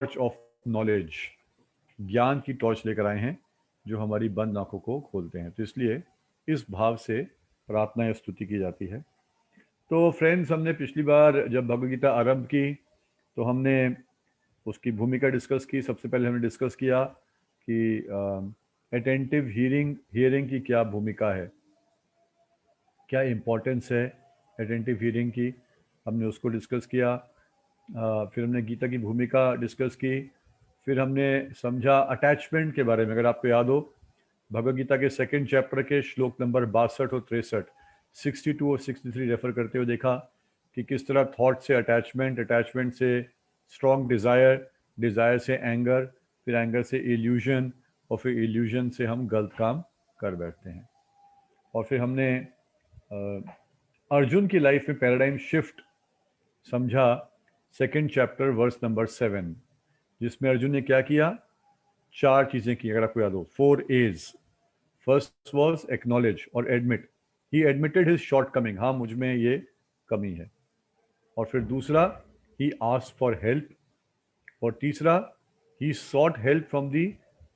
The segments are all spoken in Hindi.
टॉर्च ऑफ नॉलेज, ज्ञान की टॉर्च लेकर आए हैं जो हमारी बंद आंखों को खोलते हैं। तो इसलिए इस भाव से प्रार्थना या स्तुति की जाती है। तो फ्रेंड्स, हमने पिछली बार जब भगवद गीता आरंभ की तो हमने उसकी भूमिका डिस्कस की। सबसे पहले हमने डिस्कस किया कि अटेंटिव हियरिंग की क्या भूमिका है, क्या इम्पोर्टेंस है अटेंटिव हियरिंग की, हमने उसको डिस्कस किया। फिर हमने गीता की भूमिका डिस्कस की। फिर हमने समझा अटैचमेंट के बारे में। अगर आपको याद हो, भगवद गीता के सेकंड चैप्टर के श्लोक नंबर 62 और 63, 62 और 63 रेफर करते हुए देखा कि किस तरह थॉट से अटैचमेंट से स्ट्रॉन्ग डिज़ायर, डिज़ायर से एंगर, फिर एंगर से इल्यूजन, और फिर इल्यूजन से हम गलत काम कर बैठते हैं। और फिर हमने अर्जुन की लाइफ में पैराडाइम शिफ्ट समझा, सेकंड चैप्टर वर्स नंबर 7, जिसमें अर्जुन ने क्या किया, 4 चीजें की। अगर आपको याद हो, 4 A's। फर्स्ट वॉज एक्नॉलेज और एडमिट, ही एडमिटेड हिज शॉर्ट कमिंग, हाँ मुझ में ये कमी है। और फिर दूसरा, ही आस्क्ड फॉर हेल्प। और तीसरा, he sought help from the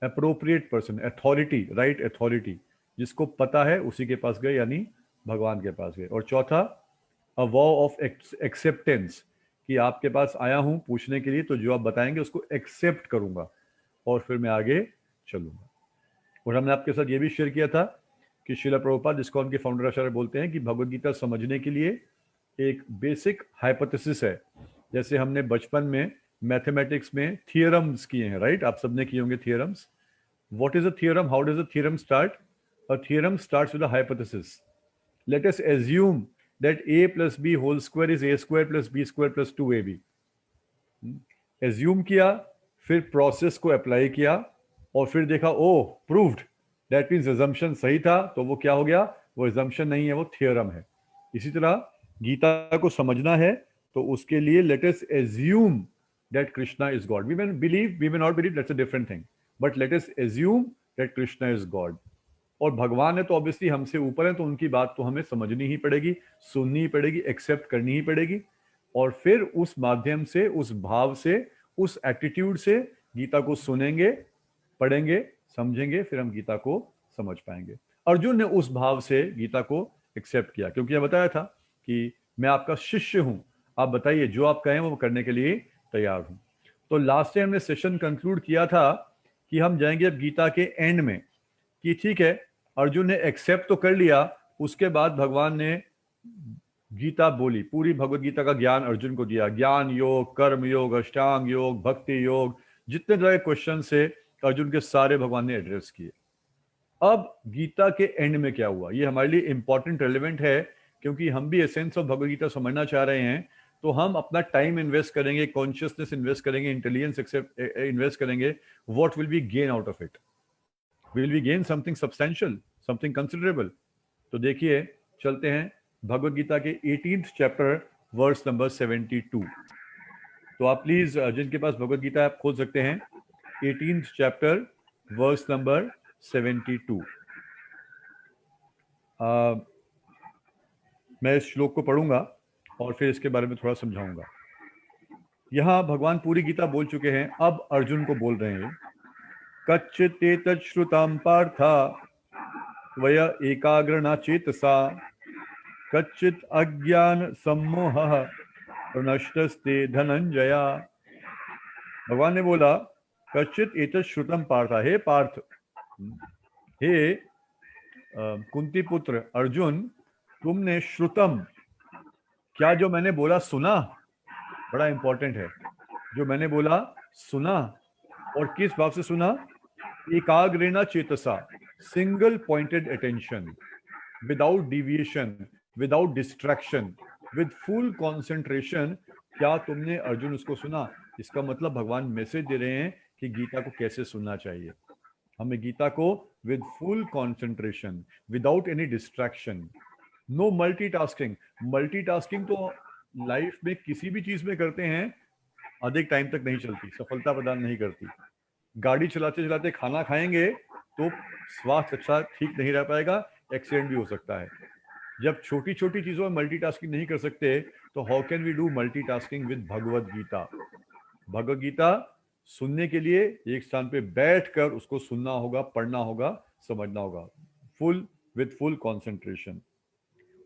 appropriate person, authority, right authority, जिसको पता है उसी के पास गए, यानी भगवान के पास गए। और चौथा, अ वॉ ऑफ एक्सेप्टेंस, कि आपके पास आया हूं पूछने के लिए, तो जो आप बताएंगे उसको एक्सेप्ट करूंगा और फिर मैं आगे चलूंगा। और हमने आपके साथ ये भी शेयर किया था कि श्रील प्रभुपाद, जिसको उनके फाउंडर आचार्य बोलते हैं, कि भगवद गीता समझने के लिए एक बेसिक हाइपोथेसिस है। जैसे हमने बचपन में मैथमेटिक्स में थियरम्स किए हैं, राइट? आप सबने किए होंगे theorems. What is a theorem? How does a theorem start? A theorem starts with a hypothesis. Let us assume that a plus b whole square is a square plus b square plus 2ab। Assume किया, फिर प्रोसेस को अप्लाई किया, और फिर देखा ओह प्रूव्ड, दैट मीन्स एजम्पशन सही था, तो वो क्या हो गया? वो एजम्पशन नहीं है, वो थियरम है। इसी तरह गीता को समझना है तो उसके लिए let us assume that Krishna is God. We may believe, we may not believe, that's a different thing, but let us assume that Krishna is God. और भगवान है तो ऑब्वियसली हमसे ऊपर है, तो उनकी बात तो हमें समझनी ही पड़ेगी, सुननी ही पड़ेगी, एक्सेप्ट करनी ही पड़ेगी। और फिर उस माध्यम से, उस भाव से, उस एटीट्यूड से गीता को सुनेंगे, पढ़ेंगे, समझेंगे, फिर हम गीता को समझ पाएंगे। अर्जुन ने उस भाव से गीता को एक्सेप्ट किया, क्योंकि यह बताया था कि मैं आपका शिष्य हूं, आप बताइए, जो आप कहें वो करने के लिए तैयार हूं। तो लास्ट टाइम हमने सेशन कंक्लूड किया था कि हम जाएंगे अब गीता के एंड में, कि ठीक है, अर्जुन ने एक्सेप्ट तो कर लिया, उसके बाद भगवान ने गीता बोली, पूरी भगवत गीता का ज्ञान अर्जुन को दिया। ज्ञान योग, कर्म योग, अष्टांग योग, भक्ति योग, जितने तरह के क्वेश्चन से अर्जुन के सारे भगवान ने एड्रेस किए। अब गीता के एंड में क्या हुआ, ये हमारे लिए इंपॉर्टेंट, रेलिवेंट है, क्योंकि हम भी एसेंस ऑफ भगवत गीता समझना चाह रहे हैं। तो हम अपना टाइम इन्वेस्ट करेंगे, कॉन्शियसनेस इन्वेस्ट करेंगे, इंटेलिजेंस इन्वेस्ट करेंगे। What will be gain out of it? Will we gain something substantial, something considerable? तो देखिए, चलते हैं भगवत गीता के 18th चैप्टर वर्स नंबर 72। तो आप प्लीज, जिनके पास भगवत गीता है, आप खोल सकते हैं 18th चैप्टर वर्स नंबर 72। मैं इस श्लोक को पढ़ूंगा और फिर इसके बारे में थोड़ा समझाऊंगा। यहां भगवान पूरी गीता बोल चुके हैं, अब अर्जुन को बोल रहे हैं। कच्चित श्रुतम पार्थ त्वय एकाग्रना चेतसा, कच्चित अज्ञान सम्मोह प्रनष्टस्ते धनंजया। भगवान ने बोला, कच्चित एतत् श्रुतम पार्थ, हे पार्थ, हे कुंती पुत्र अर्जुन, तुमने श्रुतम, क्या जो मैंने बोला सुना? बड़ा इंपॉर्टेंट है, जो मैंने बोला सुना। और किस भाव से सुना? एकाग्रेना चेतसा, single pointed attention, without deviation, without distraction, with full concentration. क्या तुमने अर्जुन उसको सुना? इसका मतलब भगवान मैसेज दे रहे हैं कि गीता को कैसे सुनना चाहिए। हमें गीता को with full concentration, without any distraction, no multitasking. Multitasking तो लाइफ में किसी भी चीज में करते हैं, अधिक टाइम तक नहीं चलती, सफलता प्रदान नहीं करती। गाड़ी चलाते चलाते खाना खाएंगे तो स्वास्थ्य अच्छा ठीक नहीं रह पाएगा, एक्सीडेंट भी हो सकता है। जब छोटी छोटी चीजों में मल्टीटास्किंग नहीं कर सकते, तो how can we do multitasking with Bhagavad Gita? Bhagavad Gita सुनने के लिए एक स्थान पे बैठकर उसको सुनना होगा, पढ़ना होगा, समझना होगा, विथ फुल कॉन्सेंट्रेशन।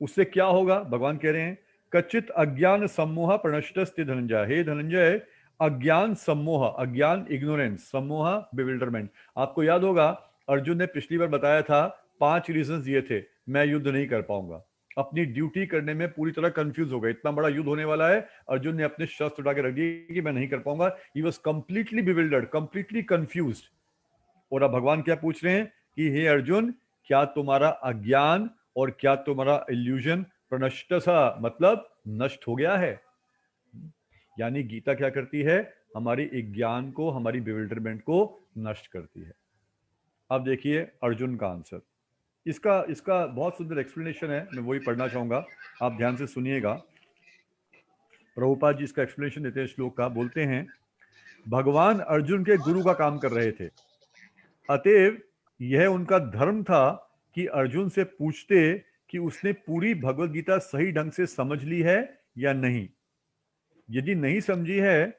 उससे क्या होगा? भगवान कह रहे हैं कच्चित अज्ञान सम्मोह प्रणष्टस्ते धनंजय। हे धनंजय, अज्ञान सम्मोह, अज्ञान इग्नोरेंस, सम्मोह बिविल्डरमेंट। आपको याद होगा अर्जुन ने पिछली बार बताया था 5 रीजंस दिए थे, मैं युद्ध नहीं कर पाऊंगा, अपनी ड्यूटी करने में पूरी तरह कंफ्यूज हो गए, इतना बड़ा युद्ध होने वाला है, अर्जुन ने अपने शस्त्र उठा के रख दिए कि मैं नहीं कर पाऊंगा। He was completely bewildered, completely confused. और अब भगवान क्या पूछ रहे हैं कि हे अर्जुन, क्या तुम्हारा अज्ञान और क्या तुम्हारा इल्यूजन प्रणष्ट सा, मतलब नष्ट हो गया है? यानी गीता क्या करती है? हमारी ज्ञान को, हमारी बिविल्डरमेंट को नष्ट करती है। अब देखिए अर्जुन का आंसर, इसका इसका बहुत सुंदर एक्सप्लेनेशन है, मैं वही पढ़ना चाहूंगा, आप ध्यान से सुनिएगा। प्रभुपाद जी इसका एक्सप्लेनेशन देते हैं श्लोक का। बोलते हैं भगवान अर्जुन के गुरु का काम कर रहे थे, अतएव यह उनका धर्म था कि अर्जुन से पूछते कि उसने पूरी भगवत गीता सही ढंग से समझ ली है या नहीं। यदि नहीं समझी है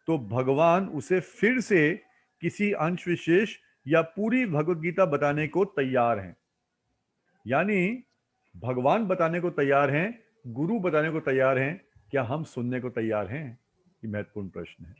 तो भगवान उसे फिर से किसी अंश विशेष या पूरी भगवत गीता बताने को तैयार हैं। यानी भगवान बताने को तैयार हैं, गुरु बताने को तैयार हैं, क्या हम सुनने को तैयार हैं? ये महत्वपूर्ण प्रश्न है।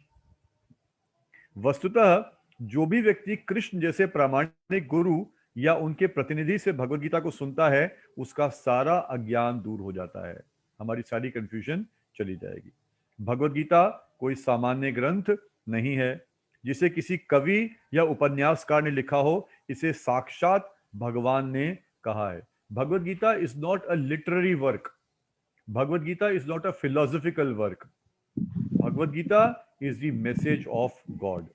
वस्तुतः जो भी व्यक्ति कृष्ण जैसे प्रामाणिक गुरु या उनके प्रतिनिधि से भगवत गीता को सुनता है, उसका सारा अज्ञान दूर हो जाता है, हमारी सारी कंफ्यूजन चली जाएगी। भगवत गीता कोई सामान्य ग्रंथ नहीं है जिसे किसी कवि या उपन्यासकार ने लिखा हो, इसे साक्षात भगवान ने कहा है। Bhagavad Gita is not a literary work, Bhagavad Gita is not a philosophical work, Bhagavad Gita is the message of God.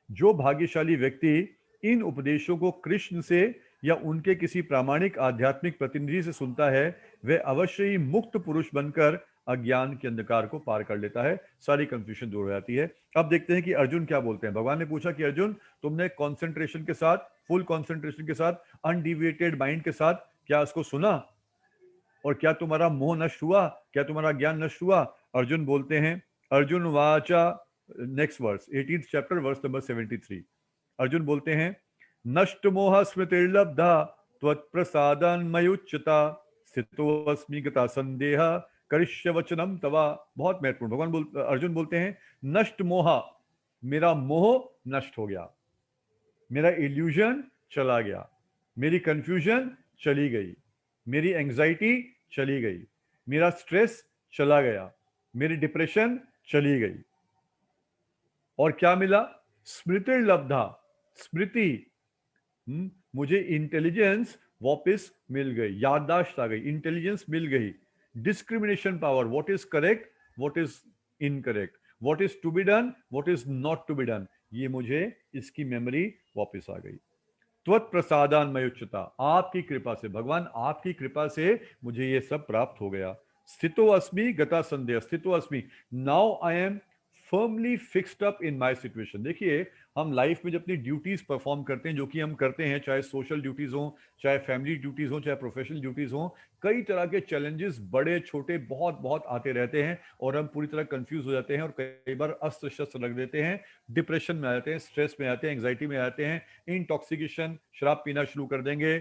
जो भाग्यशाली व्यक्ति इन उपदेशों को कृष्ण से या उनके किसी प्रामाणिक आध्यात्मिक प्रतिनिधि से सुनता है, वह अवश्य ही मुक्त पुरुष बनकर अज्ञान के अंधकार को पार कर लेता है, सारी कंफ्यूजन दूर हो जाती है। अब देखते हैं कि अर्जुन क्या बोलते हैं। भगवान ने पूछा कि अर्जुन, तुमने कॉन्सेंट्रेशन के साथ, फुल कॉन्सेंट्रेशन के साथ, अनडिविएटेड माइंड के साथ क्या इसको सुना? और क्या तुम्हारा मोह नष्ट हुआ? क्या तुम्हारा ज्ञान नष्ट हुआ? अर्जुन बोलते हैं, अर्जुन वाचा, next verse, 18th chapter verse number 73। Arjun बोलते हैं नष्ट मोह स्मृतिर्लब्धा त्वत्प्रसादान मयुच्यता स्थितोऽस्मि गता संदेह करिष्य वचनम तवा। बहुत महत्वपूर्ण। अर्जुन बोलते हैं नष्ट मोह, मेरा मोह नष्ट हो गया, मेरा इल्यूजन चला गया, मेरी कंफ्यूजन चली गई, मेरी एंजाइटी चली गई, मेरा स्ट्रेस चला गया, मेरी डिप्रेशन चली गई। और क्या मिला? स्मृतिर्लब्धा, स्मृति, मुझे इंटेलिजेंस वापस मिल गई, याददाश्त आ गई, इंटेलिजेंस मिल गई, discrimination power, what is correct, what is incorrect, what is to be done, what is not to be done, ये मुझे इसकी मेमोरी वापस आ गई। त्वत् प्रसादान मयुच्यता, आपकी कृपा से, भगवान आपकी कृपा से मुझे ये सब प्राप्त हो गया। स्थितो अस्मि गता संदेह, स्थितो अस्मि, now I am firmly fixed up in my situation. देखिए हम लाइफ में जब अपनी ड्यूटीज परफॉर्म करते हैं, जो कि हम करते हैं, चाहे सोशल ड्यूटीज हो, चाहे फैमिली ड्यूटीज हो, चाहे प्रोफेशनल ड्यूटीज हो, कई तरह के चैलेंजेस बड़े छोटे बहुत बहुत आते रहते हैं और हम पूरी तरह कंफ्यूज हो जाते हैं और कई बार अस्त्र शस्त्र लग देते हैं, डिप्रेशन में आ जाते हैं, स्ट्रेस में आते हैं, एंग्जाइटी में आते हैं, इंटॉक्सिकेशन, शराब पीना शुरू कर देंगे,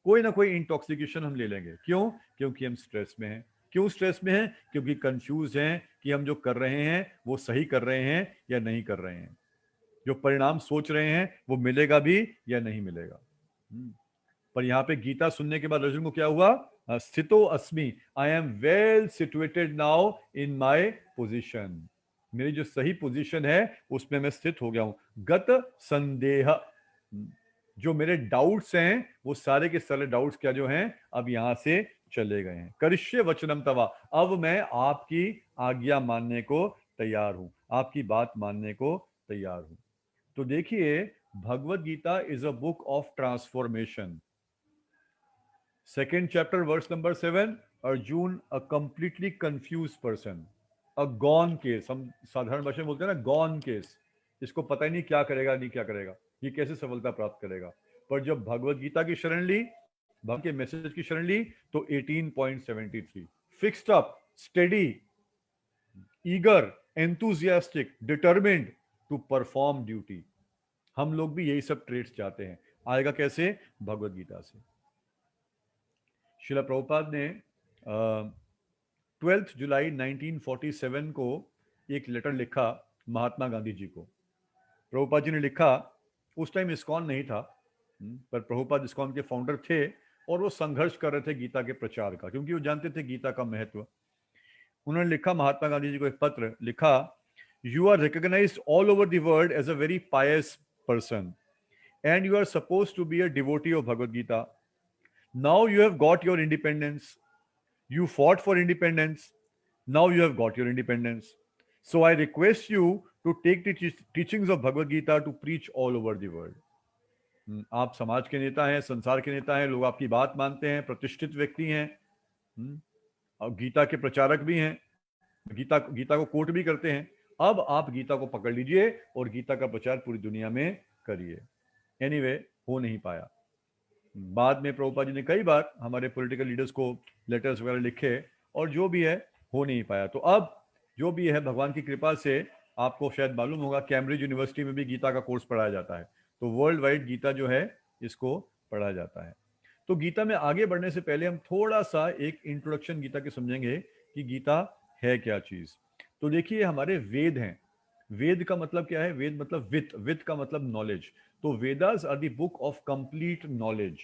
कोई ना कोई इंटॉक्सिकेशन हम ले लेंगे। क्यों? क्योंकि हम स्ट्रेस में हैं। क्यों स्ट्रेस में हैं? क्योंकि कंफ्यूज हैं कि हम जो कर रहे हैं वो सही कर रहे हैं या नहीं कर रहे हैं, जो परिणाम सोच रहे हैं वो मिलेगा भी या नहीं मिलेगा। पर यहां पे गीता सुनने के बाद अर्जुन को क्या हुआ? स्थितो अस्मि, I am well situated now in my position, मेरी जो सही पोजीशन है उसमें मैं स्थित हो गया हूं। गत संदेह, जो मेरे डाउट्स हैं वो सारे के सारे डाउट्स क्या जो हैं अब यहां से चले गए हैं। करिष्य वचनम तवा, अब मैं आपकी आज्ञा मानने को तैयार हूं, आपकी बात मानने को तैयार हूं। तो देखिए Bhagavad Gita is a book of transformation. Second chapter verse number 7, Arjun a completely confused person, a gone case, हम साधारण भाषा में बोलते हैं ना गॉन केस, इसको पता ही नहीं क्या करेगा नहीं क्या करेगा, ये कैसे सफलता प्राप्त करेगा। पर जब भगवत गीता की शरण ली, भगवान के मैसेज की शरण ली, तो 18.73, fixed up, steady, eager, enthusiastic, determined to perform duty. हम लोग भी यही सब ट्रेड्स चाहते हैं। आएगा कैसे? भगवत गीता से। श्रील प्रभुपाद ने 12 जुलाई 1947 को एक लेटर लिखा महात्मा गांधी जी को। प्रभुपाद जी ने लिखा, उस टाइम इस्कॉन नहीं था, पर प्रभुपाद इस्कॉन के फाउंडर थे और वो संघर्ष कर रहे थे गीता के प्रचार का, क्योंकि वो जानते थे गीता का महत्व। उन्होंने लिखा महात्मा गांधी जी को एक पत्र लिखा, you are recognised all over the world as a very pious person and you are supposed to be a devotee of Bhagavad Gita. Now you have got your independence. You fought for independence. Now you have got your independence. So I request you to take the teachings of Bhagavad Gita to preach all over the world. आप समाज के नेता हैं, संसार के नेता हैं, लोग आपकी बात मानते हैं, प्रतिष्ठित व्यक्ति हैं, और गीता के प्रचारक भी हैं, गीता को कोट भी करते हैं। अब आप गीता को पकड़ लीजिए और गीता का प्रचार पूरी दुनिया में करिए। एनीवे, हो नहीं पाया। बाद में प्रभुपाद जी ने कई बार हमारे पॉलिटिकल लीडर्स को लेटर्स वगैरह लिखे, और जो भी है हो नहीं पाया। तो अब जो भी है भगवान की कृपा से, आपको शायद मालूम होगा कैम्ब्रिज यूनिवर्सिटी में भी गीता का कोर्स पढ़ाया जाता है। तो वर्ल्ड वाइड गीता जो है इसको पढ़ा जाता है। तो गीता में आगे बढ़ने से पहले हम थोड़ा सा एक इंट्रोडक्शन गीता के समझेंगे कि गीता है क्या चीज। तो देखिए, हमारे वेद हैं। वेद का मतलब क्या है? वेद मतलब वित, वित का मतलब नॉलेज। तो Vedas are the book of complete knowledge.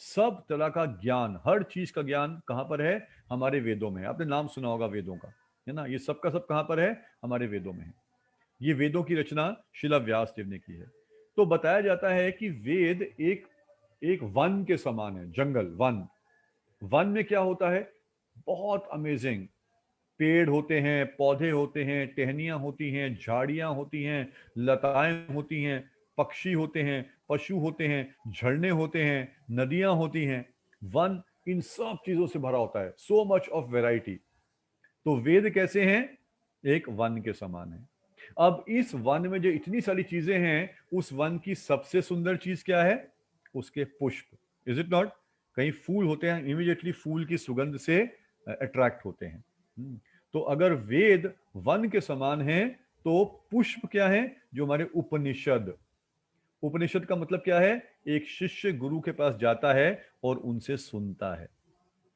सब तरह का ज्ञान, हर चीज का ज्ञान कहां पर है? हमारे वेदों में है। आपने नाम सुना होगा वेदों का, है ना? ये सब का सब कहां पर है? हमारे वेदों में है। ये वेदों की रचना शिला व्यास देव ने की है। तो बताया जाता है कि वेद एक वन के समान है, जंगल, वन। वन में क्या होता है? बहुत अमेजिंग पेड़ होते हैं, पौधे होते हैं, टहनियां होती हैं, झाड़ियां होती हैं, लताएं होती हैं, पक्षी होते हैं, पशु होते हैं, झरने होते हैं, नदियां होती हैं। वन इन सब चीजों से भरा होता है, सो मच ऑफ वैरायटी। तो वेद कैसे हैं? एक वन के समान है। अब इस वन में जो इतनी सारी चीजें हैं, उस वन की सबसे सुंदर चीज क्या है? उसके पुष्प। Is it not? कहीं फूल होते हैं, इमीडिएटली फूल की सुगंध से अट्रैक्ट होते हैं। तो अगर वेद वन के समान हैं, तो पुष्प क्या है? जो हमारे उपनिषद। उपनिषद का मतलब क्या है? एक शिष्य गुरु के पास जाता है और उनसे सुनता है,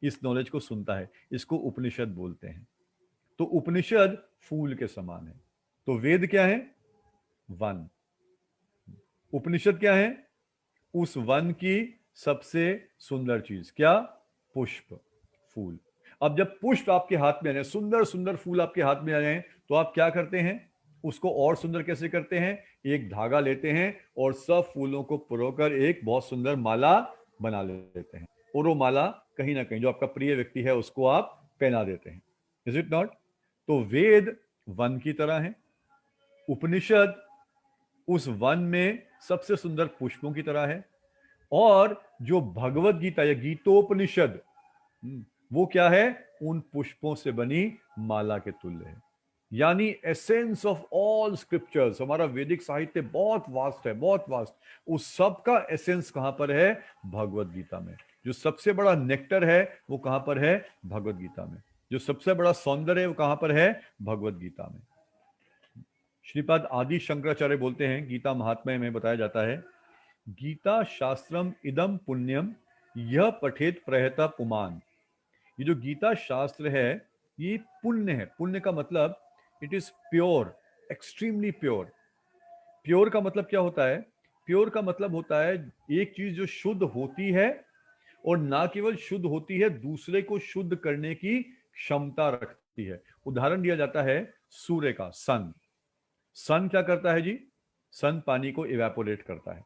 इस नॉलेज को सुनता है, इसको उपनिषद बोलते हैं। तो उपनिषद फूल के समान है। तो वेद क्या है? वन। उपनिषद क्या है? उस वन की सबसे सुंदर चीज। क्या? पुष्प, फूल। अब जब पुष्प आपके हाथ में आ जाए, सुंदर सुंदर फूल आपके हाथ में आ जाए, तो आप क्या करते हैं? उसको और सुंदर कैसे करते हैं? एक धागा लेते हैं और सब फूलों को पुरोकर एक बहुत सुंदर माला बना लेते हैं, और वो माला कहीं ना कहीं जो आपका प्रिय व्यक्ति है उसको आप पहना देते हैं। Is it not? तो वेद वन की तरह है, उपनिषद उस वन में सबसे सुंदर पुष्पों की तरह है, और जो भगवत गीता या गीतोपनिषद, वो क्या है? उन पुष्पों से बनी माला के तुल्य है। यानी एसेंस ऑफ ऑल स्क्रिप्चर्स। हमारा वैदिक साहित्य बहुत वास्ट है, बहुत वास्ट। उस सब का एसेंस कहां पर है? भगवत गीता में। जो सबसे बड़ा नेक्टर है वो कहां पर है? भगवत गीता में। जो सबसे बड़ा सौंदर्य है वो कहां पर है? भगवत गीता में। श्रीपाद आदि शंकराचार्य बोलते हैं, गीता महात्म्य में बताया जाता है, गीता शास्त्रम इदम पुण्यम यह पठेत प्रयता पुमान। ये जो गीता शास्त्र है ये पुण्य है। पुण्य का मतलब it is pure, extremely pure. Pure का मतलब क्या होता है? प्योर का मतलब होता है एक चीज जो शुद्ध होती है, और ना केवल शुद्ध होती है, दूसरे को शुद्ध करने की क्षमता रखती है। उदाहरण दिया जाता है सूर्य का, सन। सन क्या करता है जी? सन पानी को इवेपोरेट करता है।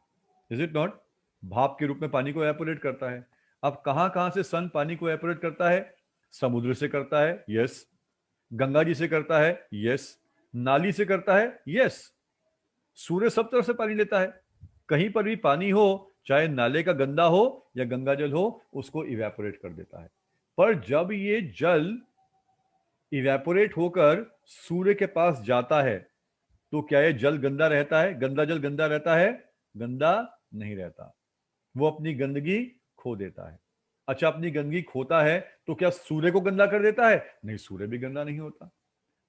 Is it not? भाप के रूप में पानी को इवेपोरेट करता है। अब कहां कहां से सन पानी को इवेपोरेट करता है? समुद्र से करता है, यस। गंगा जी से करता है, यस। नाली से करता है, यस। सूर्य सब तरफ से पानी लेता है। कहीं पर भी पानी हो, चाहे नाले का गंदा हो या गंगा जल हो, उसको इवेपोरेट कर देता है। पर जब ये जल इवेपोरेट होकर सूर्य के पास जाता है, तो क्या ये जल गंदा रहता है? गंदा जल गंदा रहता है? गंदा नहीं रहता, वो अपनी गंदगी खो देता है। अच्छा, अपनी गंदगी खोता है तो क्या सूर्य को गंदा कर देता है? नहीं, सूर्य भी गंदा नहीं होता।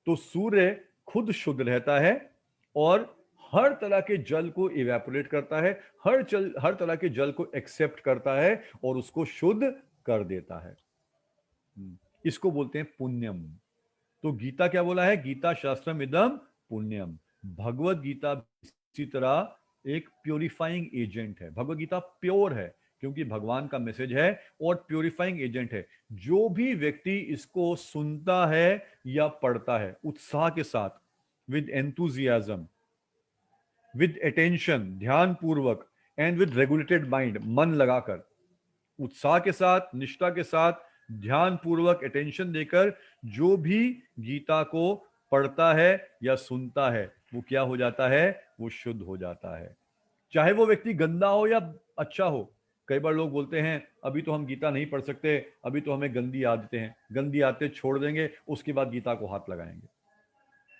तो सूर्य खुद शुद्ध रहता है और हर तरह के जल को इवेपोरेट करता है, हर तरह के जल को एक्सेप्ट करता है और उसको शुद्ध कर देता है। इसको बोलते हैं पुण्यम। तो गीता क्या बोला है? गीता शास्त्रम इदम पुण्यम। भगवत गीता इसी तरह एक प्योरीफाइंग एजेंट है। भगवत गीता प्योर है क्योंकि भगवान का मैसेज है और प्योरीफाइंग एजेंट है। जो भी व्यक्ति इसको सुनता है या पढ़ता है उत्साह के साथ, विद एंथुजियाज्म, विद अटेंशन, ध्यान पूर्वक, एंड विद रेगुलेटेड माइंड, मन लगाकर, उत्साह के साथ, निष्ठा के साथ, ध्यान पूर्वक, अटेंशन देकर जो भी गीता को पढ़ता है या सुनता है वो क्या हो जाता है? वो शुद्ध हो जाता है। चाहे वो व्यक्ति गंदा हो या अच्छा हो। कई बार लोग बोलते हैं अभी तो हम गीता नहीं पढ़ सकते, अभी तो हमें गंदी आदतें हैं। गंदी आदतें छोड़ देंगे, उसके बाद गीता को हाथ लगाएंगे,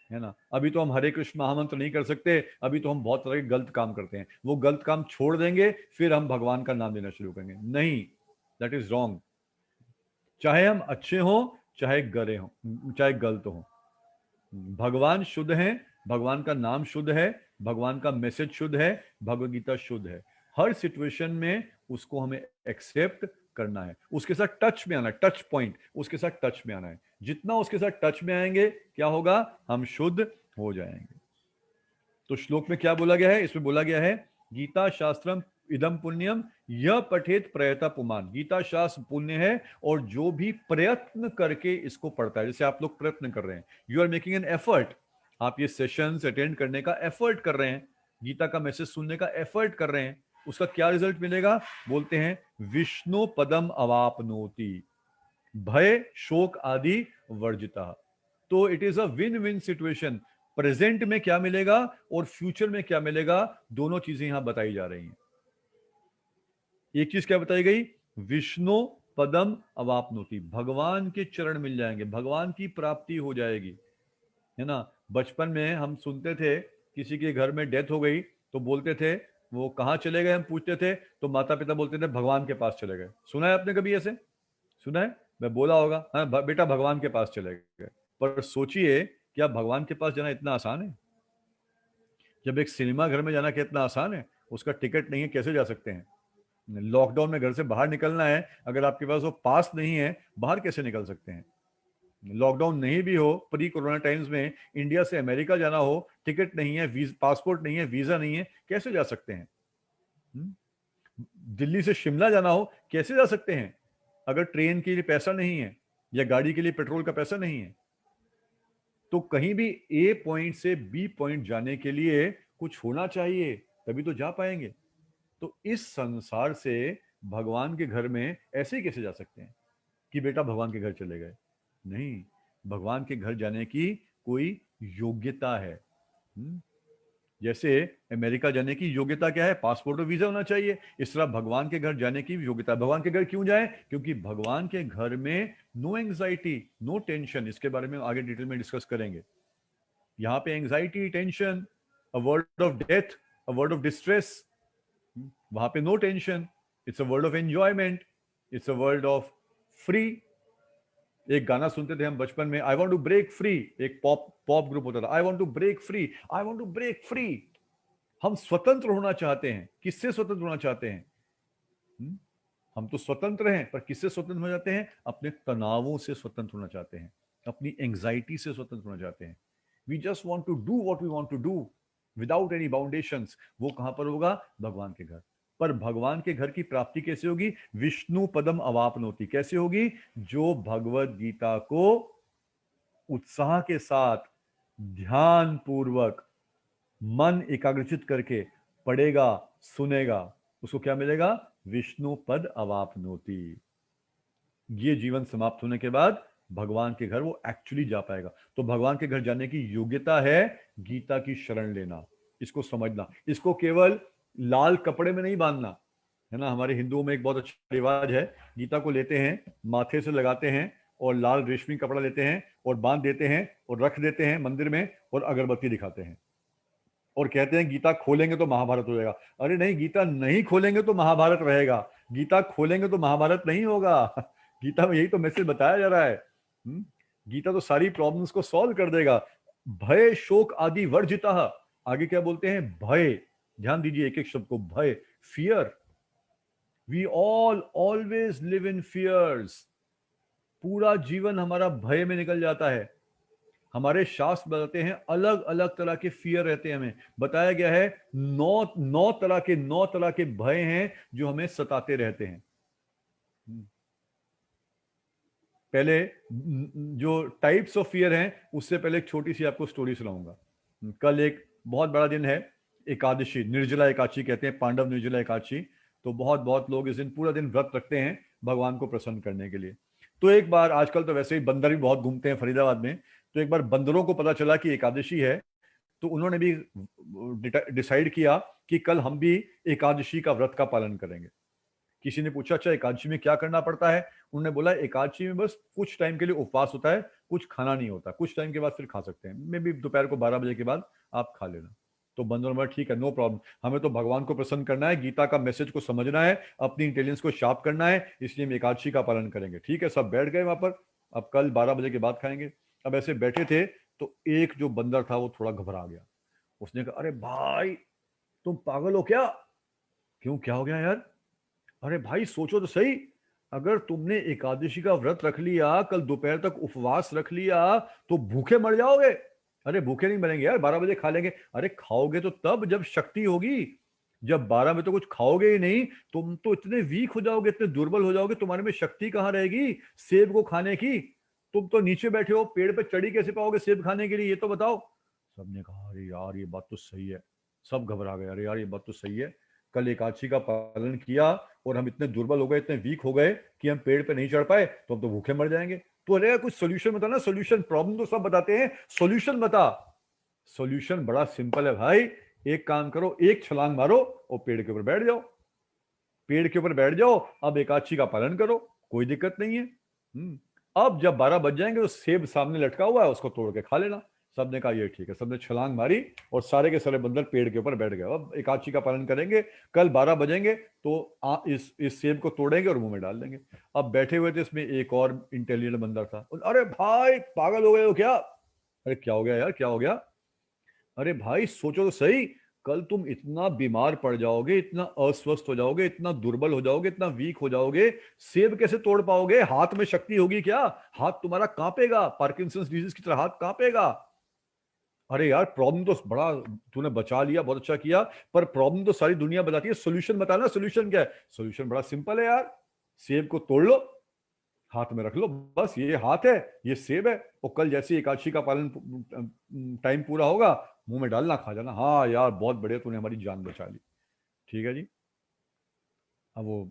है ना। अभी तो हम हरे कृष्ण महामंत्र नहीं कर सकते, अभी तो हम बहुत तरह के गलत काम करते हैं। वो गलत काम छोड़ देंगे, फिर हम भगवान का नाम लेना शुरू करेंगे। नहीं, दैट इज रॉन्ग। चाहे हम अच्छे हों, चाहे गरे हों, चाहे गलत हों, भगवान शुद्ध है, भगवान का नाम शुद्ध है, भगवान का मैसेज शुद्ध है, भगवत गीता शुद्ध है। हर सिचुएशन में उसको हमें एक्सेप्ट करना है, उसके साथ टच में आना है। टच पॉइंट, उसके साथ टच में आना है। जितना उसके साथ टच में आएंगे क्या होगा? हम शुद्ध हो जाएंगे। तो श्लोक में क्या बोला गया है? इसमें बोला गया है गीता शास्त्रम इदम पुण्यम यह पठेत प्रयता पुमान। गीता शास्त्र पुण्य है और जो भी प्रयत्न करके इसको पढ़ता है। जैसे आप लोग प्रयत्न कर रहे हैं, you are making an effort. आप ये सेशंस अटेंड करने का एफर्ट कर रहे हैं, गीता का मैसेज सुनने का एफर्ट कर रहे हैं। उसका क्या रिजल्ट मिलेगा? बोलते हैं विष्णु पदम अवापनोति, भय शोक आदि वर्जिता। तो it is a win win situation. Present में क्या मिलेगा और फ्यूचर में क्या मिलेगा, दोनों चीजें यहां बताई जा रही हैं। एक चीज क्या बताई गई? विष्णु पदम अवापनोति, भगवान के चरण मिल जाएंगे, भगवान की प्राप्ति हो जाएगी, है ना। बचपन में हम सुनते थे किसी के घर में डेथ हो गई तो बोलते थे वो कहां चले गए, हम पूछते थे तो माता पिता बोलते थे भगवान के पास चले गए। सुना है आपने कभी ऐसे? सुना है? मैं बोला होगा, हाँ बेटा भगवान के पास चले गए। पर सोचिए, क्या भगवान के पास जाना इतना आसान है? जब एक सिनेमा घर में जाना कितना आसान है, उसका टिकट नहीं है, कैसे जा सकते हैं? लॉकडाउन में घर से बाहर निकलना है, अगर आपके पास वो पास नहीं है, बाहर कैसे निकल सकते हैं? लॉकडाउन नहीं भी हो, प्री कोरोना टाइम्स में इंडिया से अमेरिका जाना हो, टिकट नहीं है, पासपोर्ट नहीं है, वीजा नहीं है, कैसे जा सकते हैं? हम्म? दिल्ली से शिमला जाना हो, कैसे जा सकते हैं अगर ट्रेन के लिए पैसा नहीं है या गाड़ी के लिए पेट्रोल का पैसा नहीं है? तो कहीं भी ए पॉइंट से बी पॉइंट जाने के लिए कुछ होना चाहिए, तभी तो जा पाएंगे। तो इस संसार से भगवान के घर में ऐसे ही कैसे जा सकते हैं कि बेटा भगवान के घर चले गए? नहीं, भगवान के घर जाने की कोई योग्यता है। जैसे अमेरिका जाने की योग्यता क्या है? पासपोर्ट और वीजा होना चाहिए। इस तरह भगवान के घर जाने की योग्यता। भगवान के घर क्यों जाए? क्योंकि भगवान के घर में नो एंजाइटी, नो टेंशन। इसके बारे में आगे डिटेल में डिस्कस करेंगे। यहाँ पे anxiety, tension, a world of death, a world of distress, वहां पे no tension. It's a world of enjoyment, it's a world of free. एक गाना सुनते थे हम बचपन में, I want to break free. एक पॉप पॉप ग्रुप होता था, I want to break free, I want to break free. हम स्वतंत्र होना चाहते हैं। किससे स्वतंत्र होना चाहते हैं? हम तो स्वतंत्र हैं, पर किससे स्वतंत्र हो जाते हैं? अपने तनावों से स्वतंत्र होना चाहते हैं, अपनी एंजाइटी से स्वतंत्र होना चाहते हैं। We just want to do what we want to do without any boundations. वो कहां पर होगा? भगवान के घर। पर भगवान के घर की प्राप्ति कैसे होगी? विष्णु पदम अवापनोति। कैसे होगी? जो भगवत गीता को उत्साह के साथ, ध्यान पूर्वक, मन एकाग्रचित करके पढ़ेगा, सुनेगा, उसको क्या मिलेगा? विष्णु पद अवापनोति। ये जीवन समाप्त होने के बाद भगवान के घर वो एक्चुअली जा पाएगा। तो भगवान के घर जाने की योग्यता है गीता की शरण लेना। इसको समझना। इसको केवल लाल कपड़े में नहीं बांधना, है ना। हमारे हिंदुओं में एक बहुत अच्छा रिवाज है, गीता को लेते हैं, माथे से लगाते हैं और लाल रेशमी कपड़ा लेते हैं और बांध देते हैं और रख देते हैं मंदिर में और अगरबत्ती दिखाते हैं और कहते हैं गीता खोलेंगे तो महाभारत हो जाएगा। अरे नहीं, गीता नहीं खोलेंगे तो महाभारत रहेगा, गीता खोलेंगे तो महाभारत नहीं होगा। गीता में यही तो मैसेज बताया जा रहा है। गीता तो सारी प्रॉब्लम्स को सॉल्व कर देगा। भय शोक आदि वर्जिता, आगे क्या बोलते हैं? भय। ध्यान दीजिए एक एक शब्द को, भय, fear. We all always live in fears. पूरा जीवन हमारा भय में निकल जाता है। हमारे शास्त्र बताते हैं अलग अलग तरह के फियर रहते हैं। हमें बताया गया है नौ नौ तरह के भय हैं जो हमें सताते रहते हैं। पहले जो टाइप्स ऑफ फियर हैं उससे पहले एक छोटी सी आपको स्टोरी सुनाऊंगा। कल एक बहुत बड़ा दिन है, एकादशी, निर्जला एकादशी कहते हैं, पांडव निर्जला एकादशी। तो बहुत बहुत लोग इस दिन पूरा दिन व्रत रखते हैं भगवान को प्रसन्न करने के लिए। तो एक बार, आजकल तो वैसे ही बंदर भी बहुत घूमते हैं फरीदाबाद में, तो एक बार बंदरों को पता चला कि एकादशी है, तो उन्होंने भी डिसाइड किया कि कल हम भी एकादशी का व्रत का पालन करेंगे। किसी ने पूछा अच्छा एकादशी में क्या करना पड़ता है? उन्होंने बोला एकादशी में बस कुछ टाइम के लिए उपवास होता है, कुछ खाना नहीं होता, कुछ टाइम के बाद फिर खा सकते हैं, मे भी दोपहर को 12 बजे के बाद आप खा लेना। तो बंदर बोला ठीक है, नो प्रॉब्लम, हमें तो भगवान को प्रसन्न करना है, गीता का मैसेज को समझना है, अपनी इंटेलिजेंस को शार्प करना है, इसलिए हम एकादशी का पालन करेंगे। ठीक है, सब बैठ गए वहां पर, अब कल 12 बजे के बाद खाएंगे। अब ऐसे बैठे थे तो एक जो बंदर था वो थोड़ा घबरा गया। उसने कहा अरे भाई तुम पागल हो क्या? क्यों, क्या हो गया यार? अरे भाई सोचो तो सही, अगर तुमने एकादशी का व्रत रख लिया, कल दोपहर तक उपवास रख लिया, तो भूखे मर जाओगे। अरे भूखे नहीं मरेंगे यार, 12 बजे खा लेंगे। अरे खाओगे तो तब जब शक्ति होगी, जब 12 बजे तो कुछ खाओगे ही नहीं, तुम तो इतने वीक हो जाओगे, इतने दुर्बल हो जाओगे, तुम्हारे में शक्ति कहाँ रहेगी सेब को खाने की? तुम तो नीचे बैठे हो, पेड़ पे चढ़ी कैसे पाओगे सेब खाने के लिए, ये तो बताओ। सबने कहा अरे यार ये बात तो सही है। सब घबरा गए, अरे यार ये बात तो सही है, कल एकादशी का पालन किया और हम इतने दुर्बल हो गए, इतने वीक हो गए कि हम पेड़ पे नहीं चढ़ पाए, तो हम तो भूखे मर जाएंगे। तो अरे कुछ सोल्यूशन बता ना, सोल्यूशन। प्रॉब्लम तो सब बताते हैं, सोल्यूशन बता। सोल्यूशन बड़ा सिंपल है भाई, एक काम करो, एक छलांग मारो और पेड़ के ऊपर बैठ जाओ। पेड़ के ऊपर बैठ जाओ, अब एकादशी का पालन करो, कोई दिक्कत नहीं है। अब जब 12 बज जाएंगे तो सेब सामने लटका हुआ है, उसको तोड़ के खा लेना। सबने कहा ये ठीक है, सबने छलांग मारी और सारे के सारे बंदर पेड़ के ऊपर बैठ गए। अब एकादशी का पालन करेंगे, कल 12 बजेंगे तो इस सेब को तोड़ेंगे और मुंह में डाल देंगे। अब बैठे हुए थे इसमें एक और इंटेलिजेंट बंदर था। अरे भाई पागल हो गए हो क्या? अरे क्या हो गया यार, क्या हो गया? अरे भाई सोचो तो सही, कल तुम इतना बीमार पड़ जाओगे, इतना अस्वस्थ हो जाओगे, इतना दुर्बल हो जाओगे, इतना वीक हो जाओगे, सेब कैसे तोड़ पाओगे? हाथ में शक्ति होगी क्या? हाथ तुम्हारा कांपेगा, पार्किंसंस डिजीज की तरह हाथ कांपेगा। अरे यार प्रॉब्लम तो बड़ा, तूने बचा लिया, बहुत अच्छा किया, पर प्रॉब्लम तो सारी दुनिया बताती है, सोल्यूशन बताना, सोल्यूशन क्या है? सोल्यूशन बड़ा सिंपल है यार, सेब को तोड़ लो, हाथ में रख लो, बस ये हाथ है, ये सेब है, और कल जैसे एकादशी का पालन टाइम पूरा होगा, मुंह में डालना, खा जाना। हाँ यार बहुत बढ़िया, तूने हमारी जान बचा ली। ठीक है जी। अब वो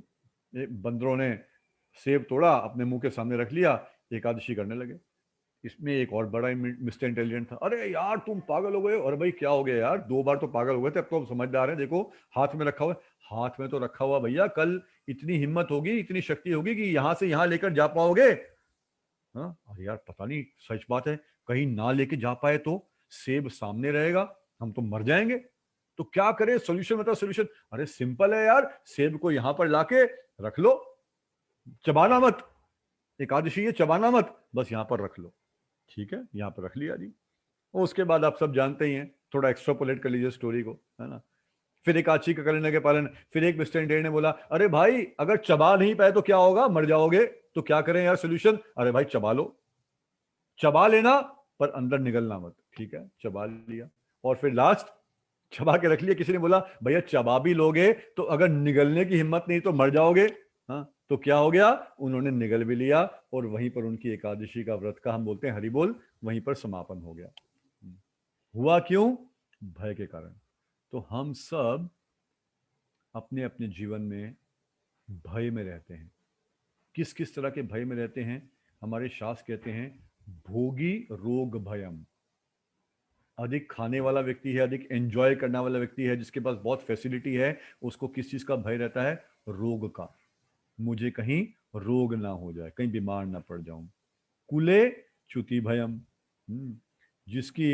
बंदरों ने सेब तोड़ा, अपने मुंह के सामने रख लिया, एकादशी करने लगे। इसमें एक और बड़ा मिस्टर इंटेलिजेंट था। अरे यार तुम पागल हो गए हो? अरे भाई क्या हो गया यार, 2 बार तो पागल हो गए थे, अब तो हम समझदार हैं, देखो हाथ में रखा हुआ है। हाथ में तो रखा हुआ भैया, कल इतनी हिम्मत होगी, इतनी शक्ति होगी कि यहां से यहां लेकर जा पाओगे? हाँ अरे यार पता नहीं, सच बात है, कहीं ना लेके जा पाए तो? सेब सामने रहेगा, हम तो मर जाएंगे। तो क्या करें, सोल्यूशन बताओ, सोल्यूशन। अरे सिंपल है यार, सेब को यहां पर लाके रख लो, चबाना मत, एकादशी है, चबाना मत, बस यहां पर रख लो। ठीक है, यहां पर रख लिया जी। और उसके बाद आप सब जानते ही हैं, थोड़ा एक्स्ट्रापोलेट कर लीजिए स्टोरी को, है ना। फिर एकादशी का करने के पालन, फिर एक मिस्टर इंडियन ने बोला अरे भाई अगर चबा नहीं पाए तो क्या होगा, मर जाओगे, तो क्या करें यार सोल्यूशन? अरे भाई चबा लो, चबा लेना, पर अंदर निगलना मत। ठीक है, चबा लिया, और फिर लास्ट चबा के रख लिया। किसी ने बोला भैया चबा भी लोगे तो अगर निगलने की हिम्मत नहीं तो मर जाओगे। हाँ तो क्या हो गया, उन्होंने निगल भी लिया, और वहीं पर उनकी एकादशी का व्रत का, हम बोलते हैं हरि बोल, वहीं पर समापन हो गया। हुआ क्यों? भय के कारण। तो हम सब अपने अपने जीवन में भय में रहते हैं। किस किस तरह के भय में रहते हैं? हमारे शास्त्र कहते हैं भोगी रोग भयम। अधिक खाने वाला व्यक्ति है, अधिक एंजॉय करने वाला व्यक्ति है, जिसके पास बहुत फैसिलिटी है, उसको किस चीज का भय रहता है? रोग का। मुझे कहीं रोग ना हो जाए, कहीं बीमार ना पड़ जाऊं। कुले च्युति भयम। जिसकी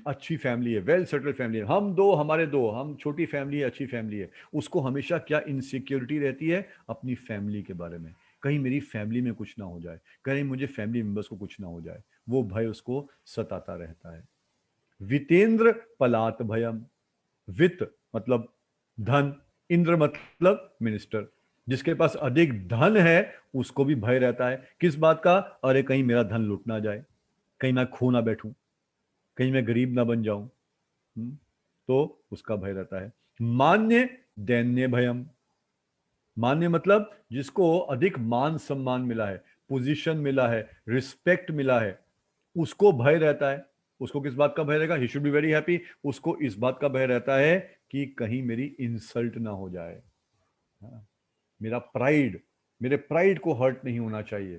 अच्छी फैमिली है, वेल सेटल्ड फैमिली है, हम दो, हमारे दो, हम छोटी फैमिली है, अच्छी फैमिली है, उसको हमेशा क्या इनसिक्योरिटी रहती है? अपनी फैमिली के बारे में, कहीं मेरी फैमिली में कुछ ना हो जाए, कहीं मुझे फैमिली मेंबर्स को कुछ ना हो जाए, वो भय उसको सताता रहता है। वितेंद्र पलात भयम। वित्त मतलब धन, इंद्र मतलब मिनिस्टर। जिसके पास अधिक धन है उसको भी भय रहता है, किस बात का? अरे कहीं मेरा धन लूट ना जाए, कहीं मैं खो ना बैठूं, कहीं मैं गरीब ना बन जाऊं। तो उसका भय रहता है। मान्य दैन्य भयम। मान्य मतलब जिसको अधिक मान सम्मान मिला है, पोजीशन मिला है, रिस्पेक्ट मिला है, उसको भय रहता है। उसको किस बात का भय रहेगा? He should be very happy. उसको इस बात का भय रहता है कि कहीं मेरी इंसल्ट ना हो जाए। हाँ, मेरा प्राइड, मेरे प्राइड को हर्ट नहीं होना चाहिए,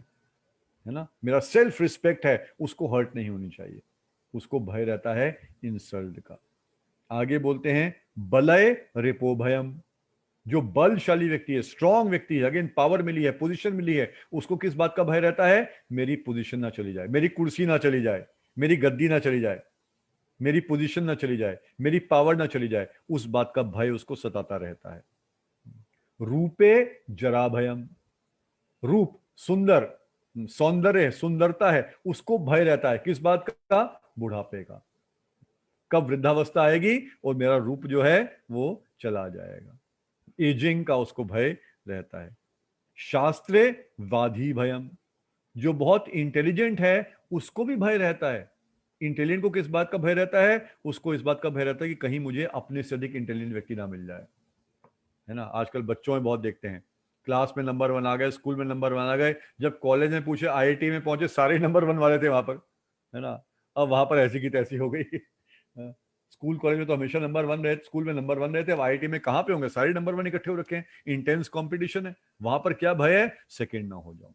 है ना। मेरा सेल्फ रिस्पेक्ट है, उसको हर्ट नहीं होनी चाहिए। उसको भय रहता है इंसल्ट का। आगे बोलते हैं बलय रिपो भयम। जो बलशाली व्यक्ति है, स्ट्रांग व्यक्ति है, अगेन पावर मिली है, पोजीशन मिली है, उसको किस बात का भय रहता है? मेरी पोजीशन ना चली जाए, मेरी कुर्सी ना चली जाए, मेरी गद्दी ना चली जाए, मेरी पोजीशन ना चली जाए, मेरी पावर ना चली जाए। उस बात का भय उसको सताता रहता है। रूपे जरा भयम। रूप सुंदर, सौंदर्य है, सुंदरता है, उसको भय रहता है, किस बात का? बुढ़ापे का। कब वृद्धावस्था आएगी और मेरा रूप जो है वो चला जाएगा। एजिंग का उसको भय रहता है। शास्त्रे वाधी भयम। जो बहुत इंटेलिजेंट है उसको भी भय रहता है। इंटेलिजेंट को किस बात का भय रहता है? उसको इस बात का भय रहता है कि कहीं मुझे अपने से अधिक इंटेलिजेंट व्यक्ति ना मिल जाए, है ना। आजकल बच्चों में बहुत देखते हैं, क्लास में नंबर वन आ गए, स्कूल में नंबर वन आ गए, जब कॉलेज में पूछे, आईआईटी में पहुंचे, सारे नंबर वन वाले थे वहां पर, है ना। अब वहां पर ऐसी की तैसी हो गई। हाँ, स्कूल कॉलेज में तो हमेशा नंबर वन रहे, स्कूल में नंबर वन रहे थे, अब आईआईटी में कहाँ पे होंगे? सारे नंबर वन इकट्ठे हो रखे हैं, इंटेंस कंपटीशन है। वहां पर क्या भय है? सेकंड ना हो जाओ।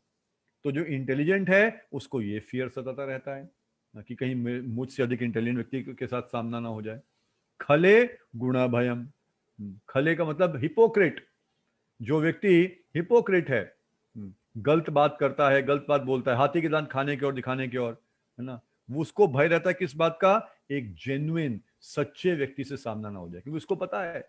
तो जो इंटेलिजेंट है उसको ये फियर सताता रहता है कि कहीं मुझसे अधिक इंटेलिजेंट व्यक्ति के साथ सामना ना हो जाए। खले गुणा भयम। खले का मतलब हिपोक्रेट। जो व्यक्ति हिपोक्रेट है, गलत बात करता है, गलत बात बोलता है, हाथी के दांत खाने की ओर, दिखाने की ओर, है ना, वो उसको भय रहता है किस बात का? एक जेन्युइन सच्चे व्यक्ति से सामना ना हो जाए, क्योंकि उसको पता है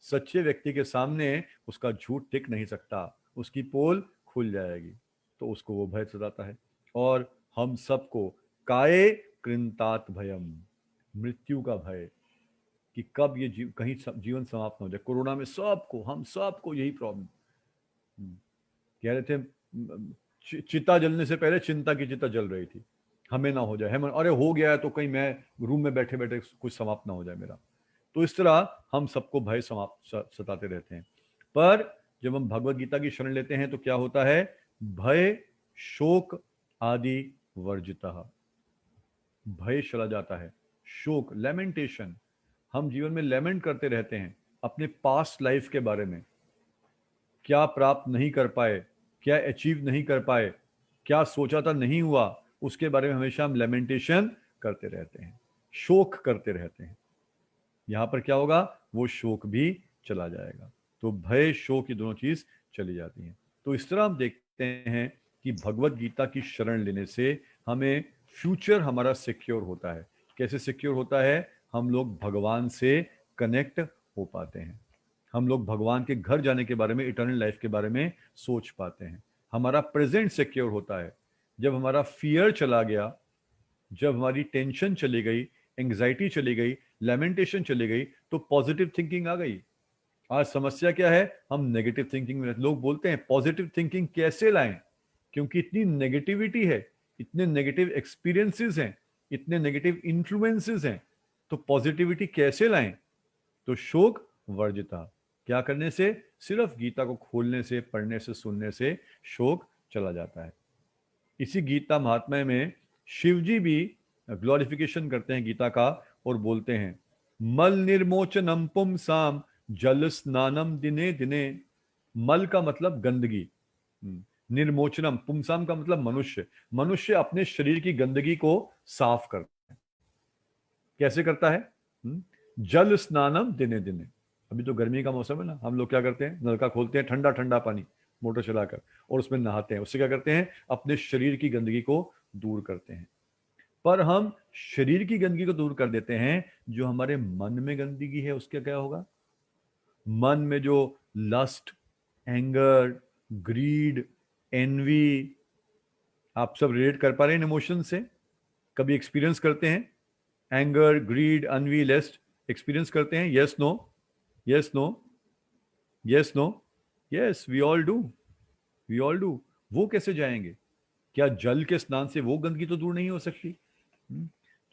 सच्चे व्यक्ति के सामने उसका झूठ टिक नहीं सकता, उसकी पोल खुल जाएगी। तो उसको वो भय सताता है। और हम सबको काये कृंतात भयम। मृत्यु का भय, कि कब ये कहीं जीवन समाप्त ना हो जाए। कोरोना में सबको, हम सबको यही प्रॉब्लम। कह रहे थे चिता जलने से पहले चिंता की चिता जल रही थी, हमें ना हो जाए, हम अरे हो गया है तो कहीं मैं रूम में बैठे बैठे कुछ समाप्त ना हो जाए मेरा। तो इस तरह हम सबको भय समाप्त सताते रहते हैं। पर जब हम भगवत गीता की शरण लेते हैं तो क्या होता है? भय शोक आदि वर्जिता। भय चला जाता है, शोक लेमेंटेशन। हम जीवन में लेमेंट करते रहते हैं अपने पास्ट लाइफ के बारे में, क्या प्राप्त नहीं कर पाए, क्या अचीव नहीं कर पाए, क्या सोचा था नहीं हुआ, उसके बारे में हमेशा हम लेमेंटेशन करते रहते हैं, शोक करते रहते हैं। यहां पर क्या होगा? वो शोक भी चला जाएगा। तो भय शोक, ये दोनों चीज चली जाती हैं। तो इस तरह हम देखते हैं कि भगवत गीता की शरण लेने से हमें फ्यूचर हमारा सिक्योर होता है। कैसे सिक्योर होता है? हम लोग भगवान से कनेक्ट हो पाते हैं, हम लोग भगवान के घर जाने के बारे में, इटर्नल लाइफ के बारे में सोच पाते हैं। हमारा प्रेजेंट सिक्योर होता है। जब हमारा फियर चला गया, जब हमारी टेंशन चली गई, एंग्जाइटी चली गई, लेमेंटेशन चली गई, तो पॉजिटिव थिंकिंग आ गई। आज समस्या क्या है? हम नेगेटिव थिंकिंग में, लोग बोलते हैं पॉजिटिव थिंकिंग कैसे लाएं, क्योंकि इतनी नेगेटिविटी है, इतने नेगेटिव एक्सपीरियंसेस हैं, इतने नेगेटिव इन्फ्लुएंसेस हैं, तो पॉजिटिविटी कैसे लाएं? तो शोक वर्जिता, क्या करने से? सिर्फ गीता को खोलने से, पढ़ने से, सुनने से शोक चला जाता है। इसी गीता महात्म्य में शिव जी भी ग्लोरिफिकेशन करते हैं गीता का और बोलते हैं मल निर्मोचनम पुंसाम जल स्नानम दिने दिने। मल का मतलब गंदगी, निर्मोचनम, पुंसाम का मतलब मनुष्य। मनुष्य अपने शरीर की गंदगी को साफ करता है। कैसे करता है? जल स्नानम दिने दिने। अभी तो गर्मी का मौसम है ना, हम लोग क्या करते हैं? नलका खोलते हैं, ठंडा ठंडा पानी मोटर चलाकर, और उसमें नहाते हैं। उससे क्या करते हैं? अपने शरीर की गंदगी को दूर करते हैं। पर हम शरीर की गंदगी को दूर कर देते हैं, जो हमारे मन में गंदगी है उसका क्या होगा? मन में जो लस्ट, एंगर, ग्रीड, एनवी, आप सब रिलेट कर पा रहे हैं इमोशन से? कभी एक्सपीरियंस करते हैं? Anger, greed, envy, lust experience करते हैं? Yes no, yes no, yes no, yes, we all do, we all do. वो कैसे जाएंगे? क्या जल के स्नान से वो गंदगी तो दूर नहीं हो सकती?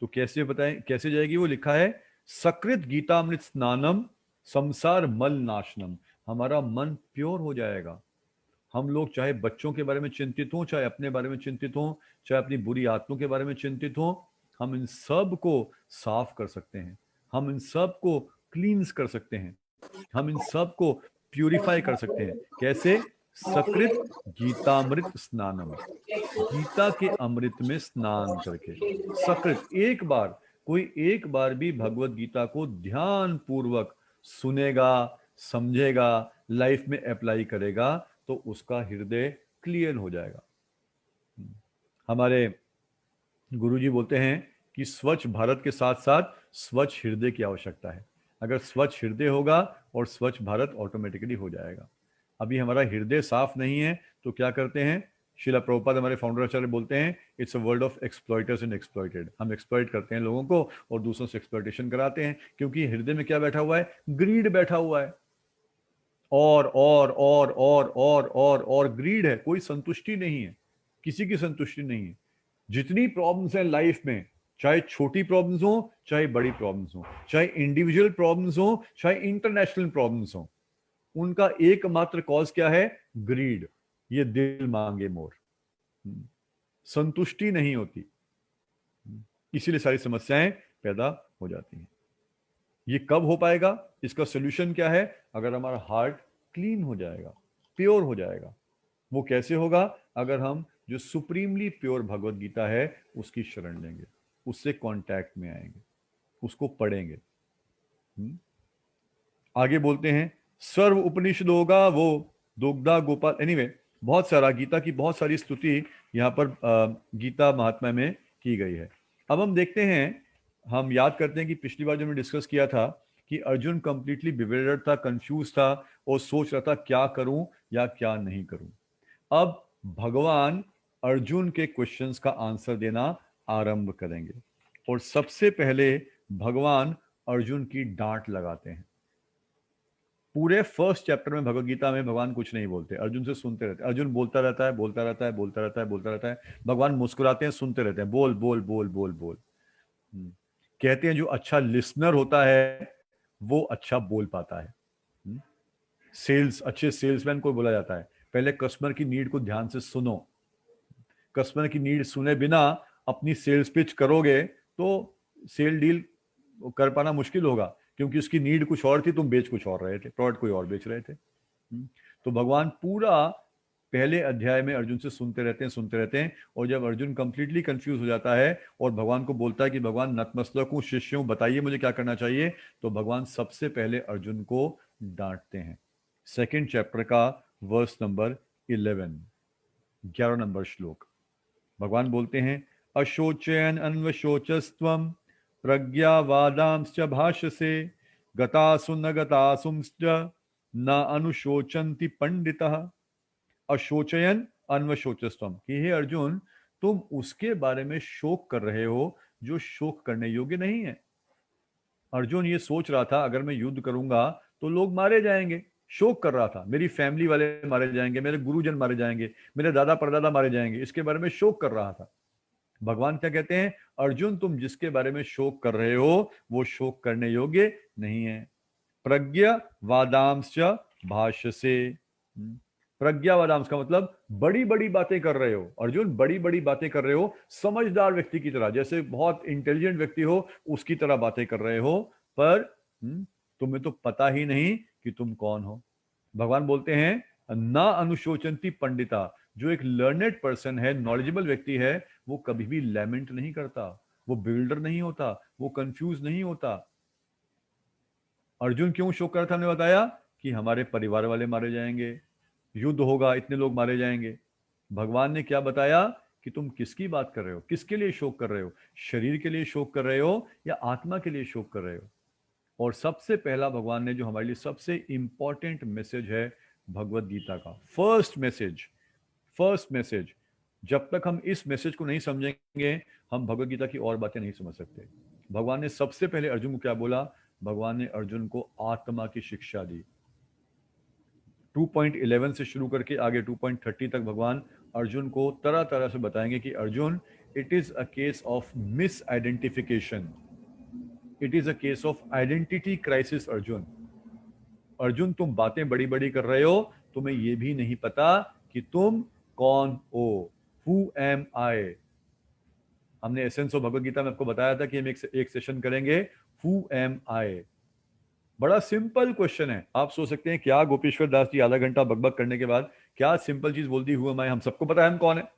तो कैसे बताएं कैसे जाएगी? वो लिखा है सकृत गीतामृत स्नानम संसार मल नाशनम। हमारा मन प्योर हो जाएगा। हम लोग चाहे बच्चों के बारे में चिंतित हों, चाहे अपने बारे में चिंतित हों, चाहे अपनी बुरी आत्मों के बारे में चिंतित हों, हम इन सब को साफ कर सकते हैं, हम इन सब को क्लींस कर सकते हैं, हम इन सब को प्यूरिफाई कर सकते हैं। कैसे? सकृत गीतामृत स्नानम, गीता के अमृत में स्नान करके। सकृत, एक बार, कोई एक बार भी भगवत गीता को ध्यान पूर्वक सुनेगा, समझेगा, लाइफ में अप्लाई करेगा तो उसका हृदय क्लियर हो जाएगा। हमारे गुरुजी बोलते हैं कि स्वच्छ भारत के साथ साथ स्वच्छ हृदय की आवश्यकता है। अगर स्वच्छ हृदय होगा और स्वच्छ भारत ऑटोमेटिकली हो जाएगा। अभी हमारा हृदय साफ नहीं है तो क्या करते हैं? शिला प्रभुपाद हमारे फाउंडर आचार्य बोलते हैं it's a world of exploiters and exploited. हम एक्सप्लॉइट करते हैं लोगों को और दूसरों से एक्सप्लॉइटेशन कराते हैं, क्योंकि हृदय में क्या बैठा हुआ है? ग्रीड बैठा हुआ है। और ग्रीड है, कोई संतुष्टि नहीं है, किसी की संतुष्टि नहीं है। जितनी प्रॉब्लम्स हैं लाइफ में, चाहे छोटी प्रॉब्लम्स हो चाहे बड़ी प्रॉब्लम्स हो, चाहे इंडिविजुअल प्रॉब्लम्स हो चाहे इंटरनेशनल प्रॉब्लम्स हो, उनका एकमात्र कॉज क्या है? ग्रीड। ये दिल मांगे मोर, संतुष्टि नहीं होती, इसीलिए सारी समस्याएं पैदा हो जाती हैं। ये कब हो पाएगा? इसका सोल्यूशन क्या है? अगर हमारा हार्ट क्लीन हो जाएगा, प्योर हो जाएगा। वो कैसे होगा? अगर हम जो सुप्रीमली प्योर भगवत गीता है उसकी शरण लेंगे, उससे कांटेक्ट में आएंगे, उसको पढ़ेंगे। आगे बोलते हैं सर्व उपनिषद होगा वो दुग्धा गोपाल। एनीवे, बहुत सारा गीता की बहुत सारी स्तुति यहाँ पर गीता महात्मा में की गई है। अब हम देखते हैं, हम याद करते हैं कि पिछली बार जो हमने डिस्कस किया था कि अर्जुन कंप्लीटली बिवेल्डर्ड था, कंफ्यूज था और सोच रहा था क्या करूं या क्या नहीं करूं। अब भगवान अर्जुन के क्वेश्चंस का आंसर देना आरंभ करेंगे और सबसे पहले भगवान अर्जुन की डांट लगाते हैं। पूरे फर्स्ट चैप्टर में भगवत गीता में भगवान कुछ नहीं बोलते, अर्जुन से सुनते रहते हैं। अर्जुन बोलता रहता है, बोलता रहता है, बोलता रहता है, बोलता रहता है। भगवान मुस्कुराते हैं, सुनते रहते हैं, बोल बोल बोल बोल बोल। कहते हैं जो अच्छा लिसनर होता है वो अच्छा बोल पाता है। सेल्स, अच्छे सेल्समैन को बोला जाता है पहले कस्टमर की नीड को ध्यान से सुनो। कस्टमर की नीड सुने बिना अपनी सेल्स पिच करोगे तो सेल डील कर पाना मुश्किल होगा, क्योंकि उसकी नीड कुछ और थी, तुम बेच कुछ और रहे थे, प्रोडक्ट कोई और बेच रहे थे। तो भगवान पूरा पहले अध्याय में अर्जुन से सुनते रहते हैं, सुनते रहते हैं। और जब अर्जुन कंप्लीटली कंफ्यूज हो जाता है और भगवान को बोलता है कि भगवान नतमस्तक हूं, शिष्य हूं, बताइए मुझे क्या करना चाहिए, तो भगवान सबसे पहले अर्जुन को डांटते हैं। सेकेंड चैप्टर का वर्स नंबर 11, 11 नंबर श्लोक। भगवान बोलते हैं अशोचयन अन्वशोचस्त्वम प्रज्ञावादांश्च भाष्यसे गतासु न गतासुंश्च न अनुशोचन्ति पंडितः। अशोचयन अन्वशोचस्त्वम, कि हे अर्जुन तुम उसके बारे में शोक कर रहे हो जो शोक करने योग्य नहीं है। अर्जुन ये सोच रहा था अगर मैं युद्ध करूंगा तो लोग मारे जाएंगे, शोक कर रहा था मेरी फैमिली वाले मारे जाएंगे, मेरे गुरुजन मारे जाएंगे, मेरे दादा परदादा मारे जाएंगे, इसके बारे में शोक कर रहा था। भगवान क्या कहते हैं? अर्जुन तुम जिसके बारे में शोक कर रहे हो वो शोक करने योग्य नहीं है। प्रज्ञा वादांश भाष्य से, प्रज्ञा वादांश का मतलब बड़ी बड़ी बातें कर रहे हो अर्जुन, बड़ी बड़ी बातें कर रहे हो, समझदार व्यक्ति की तरह, जैसे बहुत इंटेलिजेंट व्यक्ति हो उसकी तरह बातें कर रहे हो, पर तुम्हें तो पता ही नहीं कि तुम कौन हो। भगवान बोलते हैं ना अनुशोचंती पंडिता, जो एक लर्नेड पर्सन है, नॉलेजेबल व्यक्ति है, वो कभी भी लैमेंट नहीं करता, वो बिल्डर नहीं होता, वो कंफ्यूज नहीं होता। अर्जुन क्यों शोक कर रहा था? हमने बताया कि हमारे परिवार वाले मारे जाएंगे, युद्ध होगा, इतने लोग मारे जाएंगे। भगवान ने क्या बताया कि तुम किसकी बात कर रहे हो, किसके लिए शोक कर रहे हो? शरीर के लिए शोक कर रहे हो या आत्मा के लिए शोक कर रहे हो? और सबसे पहला भगवान ने जो हमारे लिए सबसे इंपॉर्टेंट मैसेज है भगवत गीता का, फर्स्ट मैसेज, जब तक हम इस मैसेज को नहीं समझेंगे हम भगवत गीता की और बातें नहीं समझ सकते। भगवान ने सबसे पहले अर्जुन को क्या बोला? भगवान ने अर्जुन को आत्मा की शिक्षा दी। 2.11 से शुरू करके आगे 2.30 तक भगवान अर्जुन को तरह तरह से बताएंगे कि Arjun, it is a case of miss identification, it is a case of identity crisis. Arjun, Arjun तुम बातें बड़ी बड़ी कर रहे हो, तुम्हें यह भी नहीं पता कि तुम कौन हो। हु एम आई? हमने एसेंस ऑफ भगवत गीता में आपको बताया था कि हम एक सेशन करेंगे, हु एम आई। बड़ा सिंपल क्वेश्चन है। आप सोच सकते हैं क्या गोपीश्वर दास जी आधा घंटा बकबक करने के बाद क्या सिंपल चीज बोल दी, हु एम आई? हम सबको पता है हम कौन है,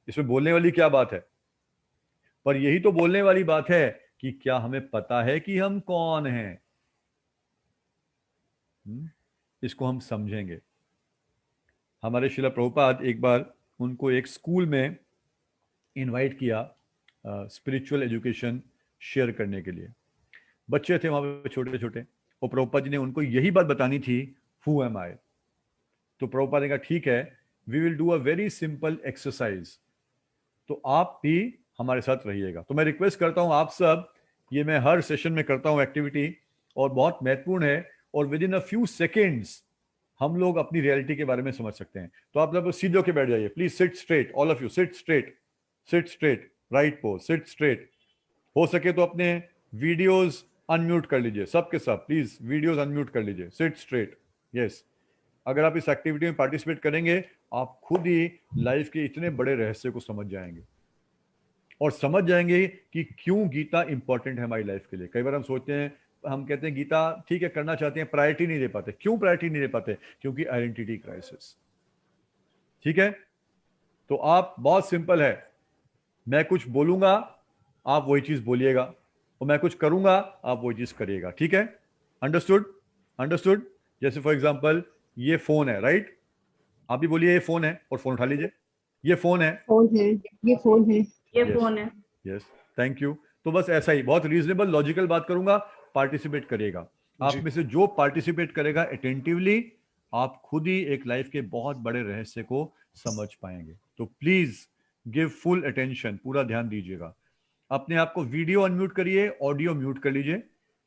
इसमें बोलने वाली क्या बात है? पर यही तो बोलने वाली बात है कि क्या हमें पता है कि हम कौन हैं। इसको हम समझेंगे। हमारे शिला प्रभुपाद एक बार उनको एक स्कूल में इनवाइट किया स्पिरिचुअल एजुकेशन शेयर करने के लिए। बच्चे थे वहां पे छोटे छोटे, और प्रभुपाद जी ने उनको यही बात बतानी थी, हु एम आई। तो प्रभुपाद ने कहा ठीक है, we will do a very simple exercise, तो आप भी हमारे साथ रहिएगा। तो मैं रिक्वेस्ट करता हूं आप सब, ये मैं हर सेशन में करता हूं एक्टिविटी, और बहुत महत्वपूर्ण है, और with in a few seconds हम लोग अपनी रियलिटी के बारे में समझ सकते हैं। तो आप लोग सीधे होके बैठ जाइए please, seat straight, all of you sit straight, seat straight, right pose, seat straight. हो सके तो अपने वीडियोस अनम्यूट कर लीजिए, सबके सब प्लीज वीडियोस अनम्यूट कर लीजिए, सिट स्ट्रेट, यस। अगर आप इस एक्टिविटी में पार्टिसिपेट करेंगे, आप खुद ही लाइफ के इतने बड़े रहस्य को समझ जाएंगे, और समझ जाएंगे कि क्यों गीता इंपॉर्टेंट है हमारी लाइफ के लिए। कई बार हम सोचते हैं, हम कहते हैं गीता ठीक है करना चाहते हैं, प्रायोरिटी नहीं दे पाते। क्यों प्रायोरिटी नहीं दे पाते? क्योंकि आइडेंटिटी क्राइसिस। ठीक है, तो आप, बहुत सिंपल है, मैं कुछ बोलूंगा आप वही चीज बोलिएगा, और मैं कुछ करूंगा आप वही चीज करिएगा। ठीक है, अंडरस्टूड? अंडरस्टूड। जैसे फॉर एग्जांपल ये फोन है, राइट? आप भी बोलिए ये फोन है, और फोन उठा लीजिए। ये फोन है, फोन है, ये फोन है, ये यस फोन है। Yes, thank you. तो बस ऐसा ही, बहुत रीजनेबल लॉजिकल बात करूंगा, पार्टिसिपेट करिएगा। आप में से जो पार्टिसिपेट करेगा अटेंटिवली, आप खुद ही एक लाइफ के बहुत बड़े रहस्य को समझ पाएंगे। तो प्लीज गिव फुल अटेंशन, पूरा ध्यान दीजिएगा। अपने आप को वीडियो अनम्यूट करिए, ऑडियो म्यूट कर लीजिए,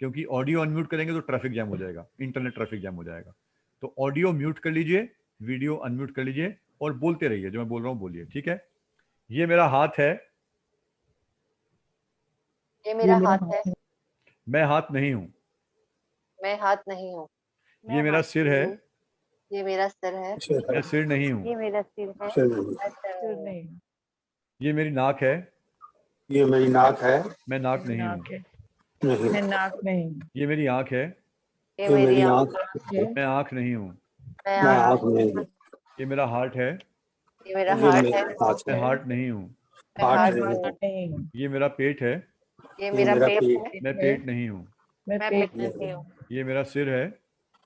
क्योंकि ऑडियो अनम्यूट करेंगे तो ट्रैफिक जैम हो जाएगा, इंटरनेट ट्रैफिक जैम हो जाएगा। तो ऑडियो म्यूट कर लीजिए, वीडियो अनम्यूट कर लीजिए, और बोलते रहिए, जो मैं बोल रहा हूं बोलिए। ठीक है, ये मेरा हाथ है, ये मेरा हाथ है, मैं हाथ नहीं हूं। मैं हाथ नहीं हूँ। ये मेरा सिर है, ये मेरा सिर है, मैं सिर नहीं हूं। ये मेरा सिर है, मैं सिर नहीं हूँ। ये मेरी नाक है, ये मेरी नाक है, मैं नाक नहीं हूं। नहीं। मैं नाक नहीं, ये मेरी आंख है, ये ये मेरी मेरी आँख आँख है, मैं आंख नहीं हूं। मैं मैं आँख आँख नहीं हूँ। ये मेरा हार्ट है, ये मेरा ये हाथ मेरा है, हाथ मैं है, हार्ट नहीं हूं। मैं हाथ हाथ नहीं नहीं हूँ। हूँ। नहीं हूँ, ये मेरा पेट है, ये ये मेरा मेरा पेट पेट है, मैं पेट नहीं हूं। मैं मैं पेट पेट नहीं हूँ। ये मेरा सिर है,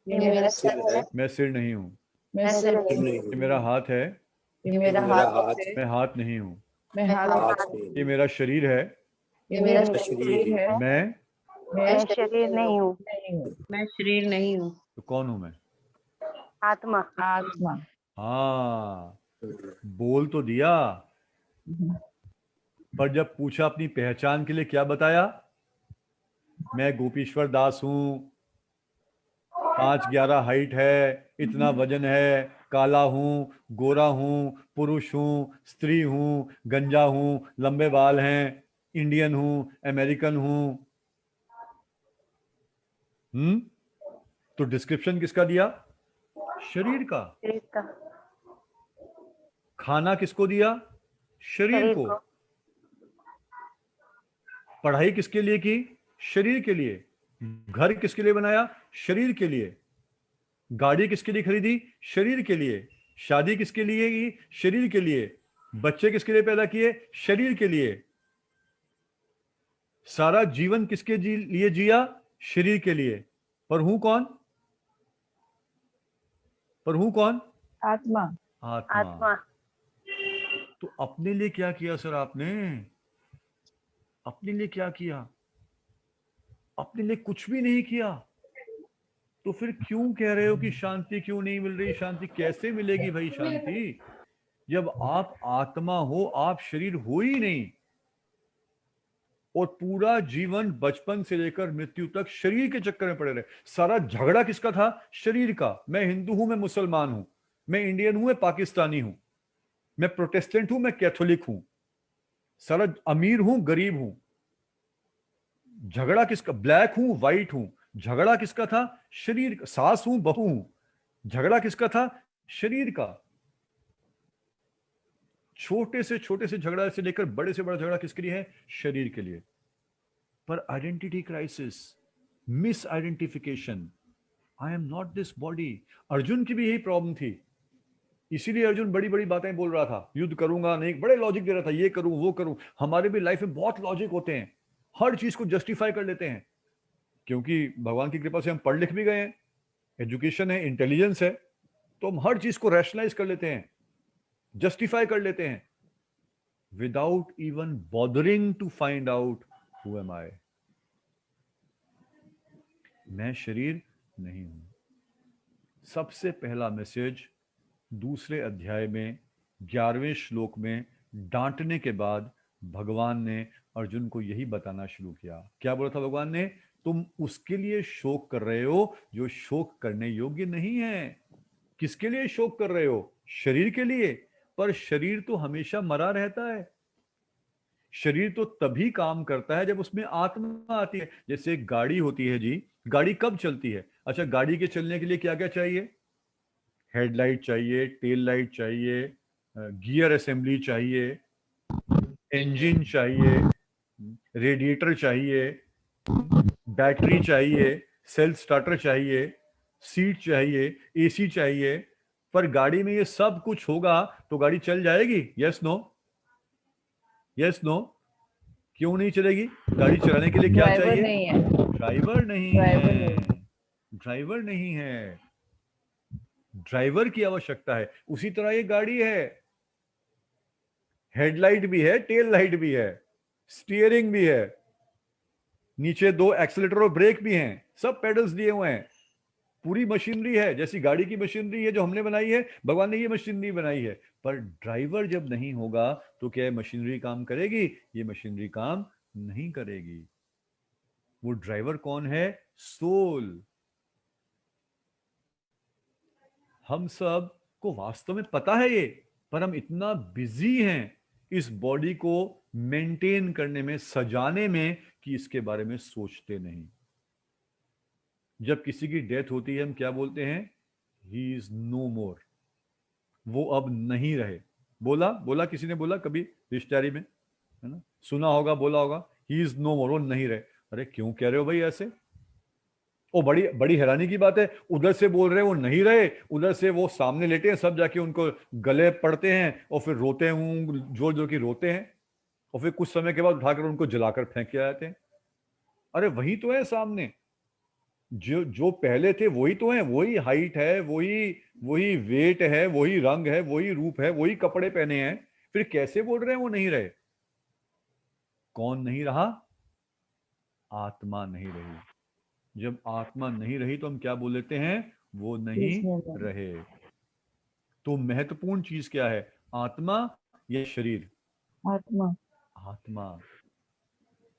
ये ये मेरा मेरा सिर सिर है, है, मैं सिर नहीं हूं। मैं मैं सिर सिर सिर नहीं नहीं हूँ। ये हूँ। मेरा हाथ है, ये ये मेरा मेरा हाथ हाथ मैं हाथ नहीं हूं। मैं मैं हाथ हाथ हाथ नहीं ये हूँ। मेरा शरीर है, ये मेरा मेरा शरीर शरीर है, मैं, मैं शरीर नहीं हूँ। नहीं हूँ, मैं शरीर नहीं हूँ। तो कौन हूं मैं? आत्मा, आत्मा। हाँ, बोल तो दिया, पर जब पूछा अपनी पहचान के लिए क्या बताया? मैं गोपीश्वर दास हूं, 5'11" हाइट है, इतना वजन है, काला हूं, गोरा हूं, पुरुष हूं, स्त्री हूं, गंजा हूं, लंबे बाल हैं, इंडियन हूं, अमेरिकन हूं। तो डिस्क्रिप्शन किसका दिया? शरीर का। शरीर का, खाना किसको दिया? शरीर शरीर को। को, पढ़ाई किसके लिए की? शरीर के लिए। घर किसके लिए बनाया? शरीर के लिए। गाड़ी किसके लिए खरीदी? शरीर के लिए। शादी किसके लिए की? शरीर के लिए। बच्चे किसके लिए पैदा किए? शरीर के लिए। सारा जीवन किसके लिए जिया? शरीर के लिए। पर हूं कौन? पर हूं कौन? आत्मा। आत्मा। आत्मा। तो अपने लिए क्या किया सर आपने? अपने लिए क्या किया? अपने लिए कुछ भी नहीं किया। तो फिर क्यों कह रहे हो कि शांति क्यों नहीं मिल रही? शांति कैसे मिलेगी भाई शांति, जब आप आत्मा हो, आप शरीर हो ही नहीं। और पूरा जीवन बचपन से लेकर मृत्यु तक शरीर के चक्कर में पड़े रहे। सारा झगड़ा किसका था? शरीर का। मैं हिंदू हूं, मैं मुसलमान हूं, मैं इंडियन हूं, मैं पाकिस्तानी हूं, मैं प्रोटेस्टेंट हूं, मैं कैथोलिक हूं, सारा अमीर हूं, गरीब हूं। झगड़ा किसका? ब्लैक हूं, व्हाइट हूं, झगड़ा किसका था? शरीर का। सास हूं, बहू हूं, झगड़ा किसका था? शरीर का। छोटे से झगड़ा से लेकर बड़े से बड़ा झगड़ा किसके लिए है? शरीर के लिए। पर identity crisis, miss identification, I am not this body. Arjun की भी यही प्रॉब्लम थी। इसीलिए अर्जुन बड़ी बड़ी बातें बोल रहा था, युद्ध करूंगा नहीं, बड़े लॉजिक दे रहा था, ये करूं वो करूं। हमारे भी लाइफ में बहुत लॉजिक होते हैं, हर चीज को जस्टिफाई कर लेते हैं, क्योंकि भगवान की कृपा से हम पढ़ लिख भी गए हैं, एजुकेशन है, इंटेलिजेंस है, तो हम हर चीज को रैशनलाइज कर लेते हैं, जस्टिफाई कर लेते हैं, without even bothering to find out who am I. मैं शरीर नहीं हूं। सबसे पहला मैसेज दूसरे अध्याय में 11वें श्लोक में डांटने के बाद भगवान ने अर्जुन को यही बताना शुरू किया। क्या बोला था भगवान ने? तुम उसके लिए शोक कर रहे हो जो शोक करने योग्य नहीं है। किसके लिए शोक कर रहे हो? शरीर के लिए। पर शरीर तो हमेशा मरा रहता है। शरीर तो तभी काम करता है जब उसमें आत्मा आती है। जैसे एक गाड़ी होती है जी, गाड़ी कब चलती है? अच्छा, गाड़ी के चलने के लिए क्या क्या चाहिए? हेडलाइट चाहिए, टेल लाइट चाहिए, गियर असेंबली चाहिए, इंजन चाहिए, रेडिएटर चाहिए, बैटरी चाहिए, सेल्फ स्टार्टर चाहिए, सीट चाहिए, एसी चाहिए। पर गाड़ी में ये सब कुछ होगा तो गाड़ी चल जाएगी? Yes no? Yes no? क्यों नहीं चलेगी? गाड़ी चलाने के लिए क्या ड्राइवर चाहिए? नहीं है। ड्राइवर नहीं ड्राइवर है। नहीं। ड्राइवर नहीं है, ड्राइवर की आवश्यकता है। उसी तरह ये गाड़ी है, हेडलाइट भी है, टेल लाइट भी है, स्टीयरिंग भी है, नीचे 2 एक्सीलरेटर और ब्रेक भी हैं, सब पेडल्स दिए हुए हैं, पूरी मशीनरी है। जैसी गाड़ी की मशीनरी है जो हमने बनाई है, भगवान ने ये मशीनरी बनाई है। पर ड्राइवर जब नहीं होगा तो क्या ये मशीनरी काम करेगी? ये मशीनरी काम नहीं करेगी। वो ड्राइवर कौन है? सोल। हम सब को वास्तव में पता है ये, पर हम इतना बिजी हैं इस बॉडी को मेंटेन करने में, सजाने में, कि इसके बारे में सोचते नहीं। जब किसी की डेथ होती है हम क्या बोलते हैं? ही इज नो मोर, वो अब नहीं रहे। बोला बोला किसी ने बोला कभी रिश्तेदारी में, है ना, सुना होगा, बोला होगा, ही इज नो मोर, वो नहीं रहे। अरे क्यों कह रहे हो भाई ऐसे? ओ, बड़ी बड़ी हैरानी की बात है, उधर से बोल रहे हैं वो नहीं रहे, उधर से वो सामने लेटे हैं, सब जाके उनको गले पड़ते हैं और फिर रोते हैं, जोर जोर की रोते हैं, और फिर कुछ समय के बाद उठाकर उनको जलाकर फेंक के आते हैं। अरे वही तो है सामने, जो जो पहले थे वही तो है, वही हाइट है, वही वही वेट है, वही रंग है, वही रूप है, वही कपड़े पहने हैं, फिर कैसे बोल रहे हैं वो नहीं रहे? कौन नहीं रहा? आत्मा नहीं रही। जब आत्मा नहीं रही तो हम क्या बोल लेते हैं? वो नहीं रहे। तो महत्वपूर्ण चीज क्या है? आत्मा या शरीर? आत्मा। आत्मा।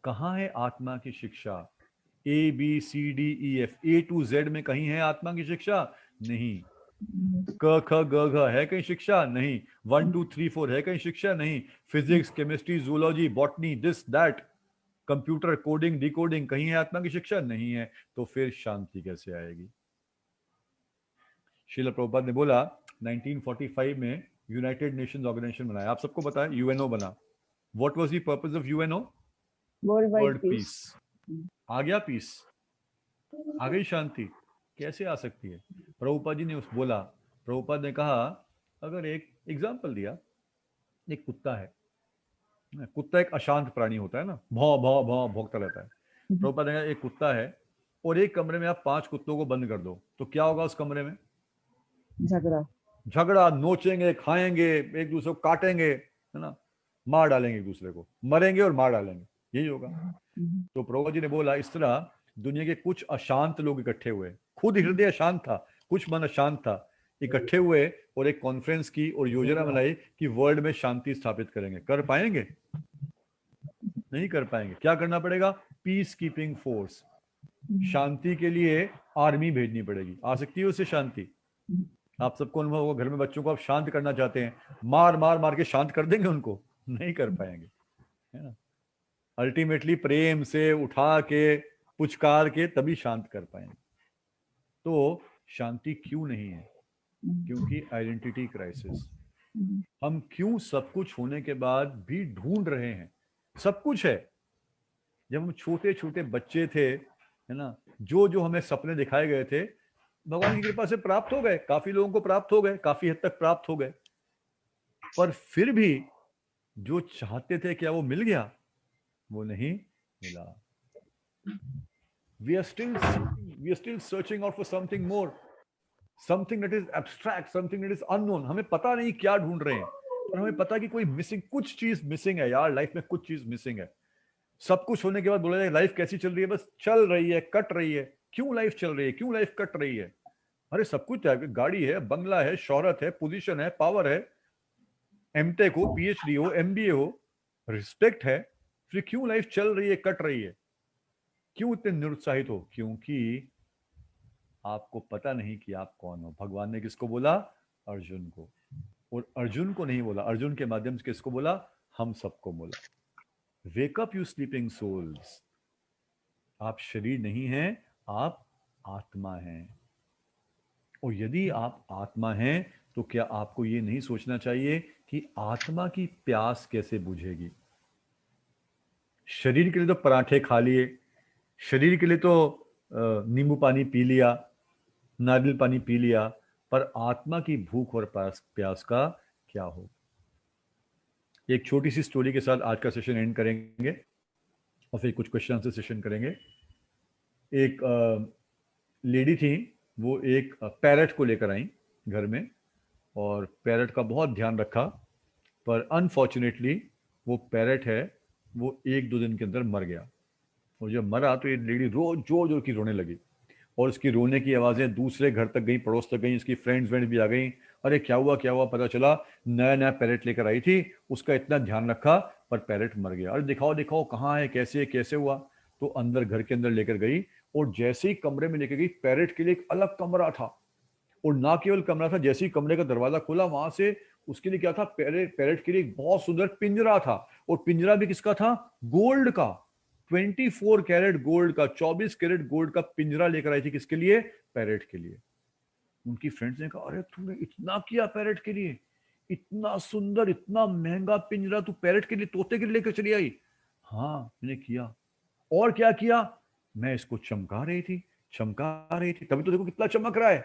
कहां है आत्मा की शिक्षा? ABCDEF A to Z में कहीं है आत्मा की शिक्षा? नहीं। क ख ग घ है कहीं शिक्षा? नहीं। 1 2 3 4 है कहीं शिक्षा? नहीं। Physics, chemistry, zoology, botany, this that, computer, coding, decoding, कहीं है आत्मा की शिक्षा? नहीं है। तो फिर शांति कैसे आएगी? श्रील प्रभुपाद ने बोला 1945 में यूनाइटेड नेशंस ऑर्गेनाइजेशन बनाया, आप सबको पता है, यूएनओ बना। What was the purpose of UNO? World peace. आ गया पीस? आ गई शांति? कैसे आ सकती है? प्रभुपाद जी ने उस बोला, प्रभुपाद ने कहा, अगर एक एग्जाम्पल दिया, एक कुत्ता है, कुत्ता एक अशांत प्राणी होता है ना, भौ भौ भौ भौंकता रहता है। प्रभुपाद ने कहा एक कुत्ता है और एक कमरे में आप 5 कुत्तों को बंद कर दो तो क्या होगा उस कमरे में? झगड़ा। झगड़ा, नोचेंगे, खाएंगे, एक दूसरे को काटेंगे, है ना, मार डालेंगे एक दूसरे को, मरेंगे और मार डालेंगे, यही होगा। तो प्रभुपाद जी ने बोला इस तरह दुनिया के कुछ अशांत लोग इकट्ठे हुए, खुद हृदय अशांत था, कुछ मन अशांत था, इकट्ठे हुए और एक कॉन्फ्रेंस की और योजना बनाई कि वर्ल्ड में शांति स्थापित करेंगे। कर पाएंगे? नहीं कर पाएंगे। क्या करना पड़ेगा? पीस कीपिंग फोर्स, शांति के लिए आर्मी भेजनी पड़ेगी। आ सकती है उससे शांति? आप सबको अनुभव होगा, घर में बच्चों को आप शांत करना चाहते हैं, मार मार मार के शांत कर देंगे उनको? नहीं कर पाएंगे, है ना। अल्टीमेटली प्रेम से उठा के पुचकार के तभी शांत कर पाएंगे। तो शांति क्यों नहीं है? क्योंकि आइडेंटिटी क्राइसिस। हम क्यों सब कुछ होने के बाद भी ढूंढ रहे हैं? सब कुछ है। जब हम छोटे छोटे बच्चे थे, है ना, जो जो हमें सपने दिखाए गए थे भगवान की कृपा से प्राप्त हो गए, काफी लोगों को प्राप्त हो गए, काफी हद तक प्राप्त हो गए, पर फिर भी जो चाहते थे क्या वो मिल गया? वो नहीं मिला। we are still searching out for something more, something that is abstract, something that is unknown. हमें पता नहीं क्या ढूंढ रहे हैं, पर हमें पता कि कोई मिसिंग, कुछ चीज मिसिंग है यार, लाइफ में कुछ चीज मिसिंग है। सब कुछ होने के बाद बोला जाए लाइफ कैसी चल रही है? बस चल रही है, कट रही है। क्यों लाइफ चल रही है? क्यों लाइफ कट रही है? अरे सब कुछ है, गाड़ी है, बंगला है, शोहरत है, पोजीशन है, पावर है, एमटेक हो, पीएचडी हो, एमबीए हो, रिस्पेक्ट है, फिर क्यों लाइफ चल रही है, कट रही है? क्यों इतने निरुत्साहित हो? क्योंकि आपको पता नहीं कि आप कौन हो। भगवान ने किसको बोला? अर्जुन को। और अर्जुन को नहीं बोला, अर्जुन के माध्यम से किसको बोला? हम सबको बोला। Wake up you sleeping souls. आप शरीर नहीं हैं, आप आत्मा हैं। और यदि आप आत्मा हैं तो क्या आपको ये नहीं सोचना चाहिए कि आत्मा की प्यास कैसे बुझेगी? शरीर के लिए तो पराठे खा लिए, शरीर के लिए तो नींबू पानी पी लिया, नारियल पानी पी लिया, पर आत्मा की भूख और प्यास का क्या हो? एक छोटी सी स्टोरी के साथ आज का सेशन एंड करेंगे और फिर कुछ क्वेश्चन आंसर सेशन करेंगे। एक लेडी थी, वो एक पैरट को लेकर आई घर में और पैरट का बहुत ध्यान रखा, पर अनफॉर्चुनेटली वो पैरट है वो 1-2 दिन के अंदर मर गया। और जब मरा तो ये लेडी रोज जोर जोर की रोने लगी और उसकी रोने की आवाज़ें दूसरे घर तक गई, पड़ोस तक गई, इसकी फ्रेंड्स भी आ गई। अरे क्या हुआ क्या हुआ? पता चला नया नया पैरट लेकर आई थी, उसका इतना ध्यान रखा पर पैरट मर गया। अरे दिखाओ दिखाओ कहाँ है, कैसे कैसे हुआ? तो अंदर घर के अंदर लेकर गई और जैसे ही कमरे में लेकर गई, पैरट के लिए एक अलग कमरा था। और ना केवल कमरा था, जैसे ही कमरे का दरवाजा खुला वहां से उसके लिए क्या था? पैरट के लिए एक बहुत सुंदर पिंजरा था। और पिंजरा भी किसका था? गोल्ड का, 24 कैरेट गोल्ड का, 24 कैरेट गोल्ड का पिंजरा लेकर आई थी। किसके लिए? पैरट के लिए। उनकी फ्रेंड्स ने कहा अरे तूने इतना किया पैरट के लिए, इतना सुंदर इतना महंगा पिंजरा तू पैरट के लिए, तोते के लिए लेकर चली आई? हाँ मैंने किया। और क्या किया? मैं इसको चमका रही थी, तभी तो देखो कितना चमक रहा है।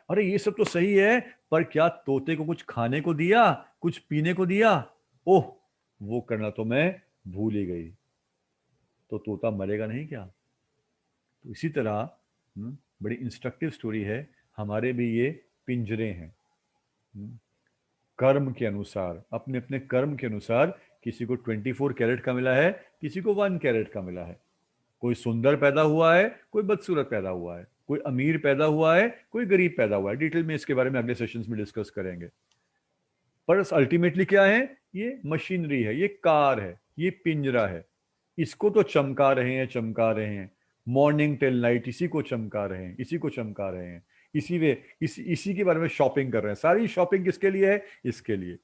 अरे ये सब तो सही है, पर क्या तोते को कुछ खाने को दिया, कुछ पीने को दिया? ओह वो करना तो मैं भूल ही गई। तो तोता मरेगा नहीं क्या? तो इसी तरह बड़ी इंस्ट्रक्टिव स्टोरी है। हमारे भी ये पिंजरे हैं, कर्म के अनुसार, अपने अपने कर्म के अनुसार। किसी को 24 कैरेट का मिला है, किसी को 1 कैरेट का मिला है। कोई सुंदर पैदा हुआ है, कोई बदसूरत पैदा हुआ है, कोई अमीर पैदा हुआ है, कोई गरीब पैदा हुआ है। डिटेल में इसके बारे में अगले सेशंस में डिस्कस करेंगे। पर अल्टीमेटली क्या है? ये मशीनरी है, ये कार है, ये पिंजरा है। इसको तो चमका रहे हैं मॉर्निंग टिल नाइट, इसी को चमका रहे हैं, इसी को चमका रहे हैं, इसी के बारे में शॉपिंग कर रहे हैं। सारी शॉपिंग किसके लिए है? इसके लिए।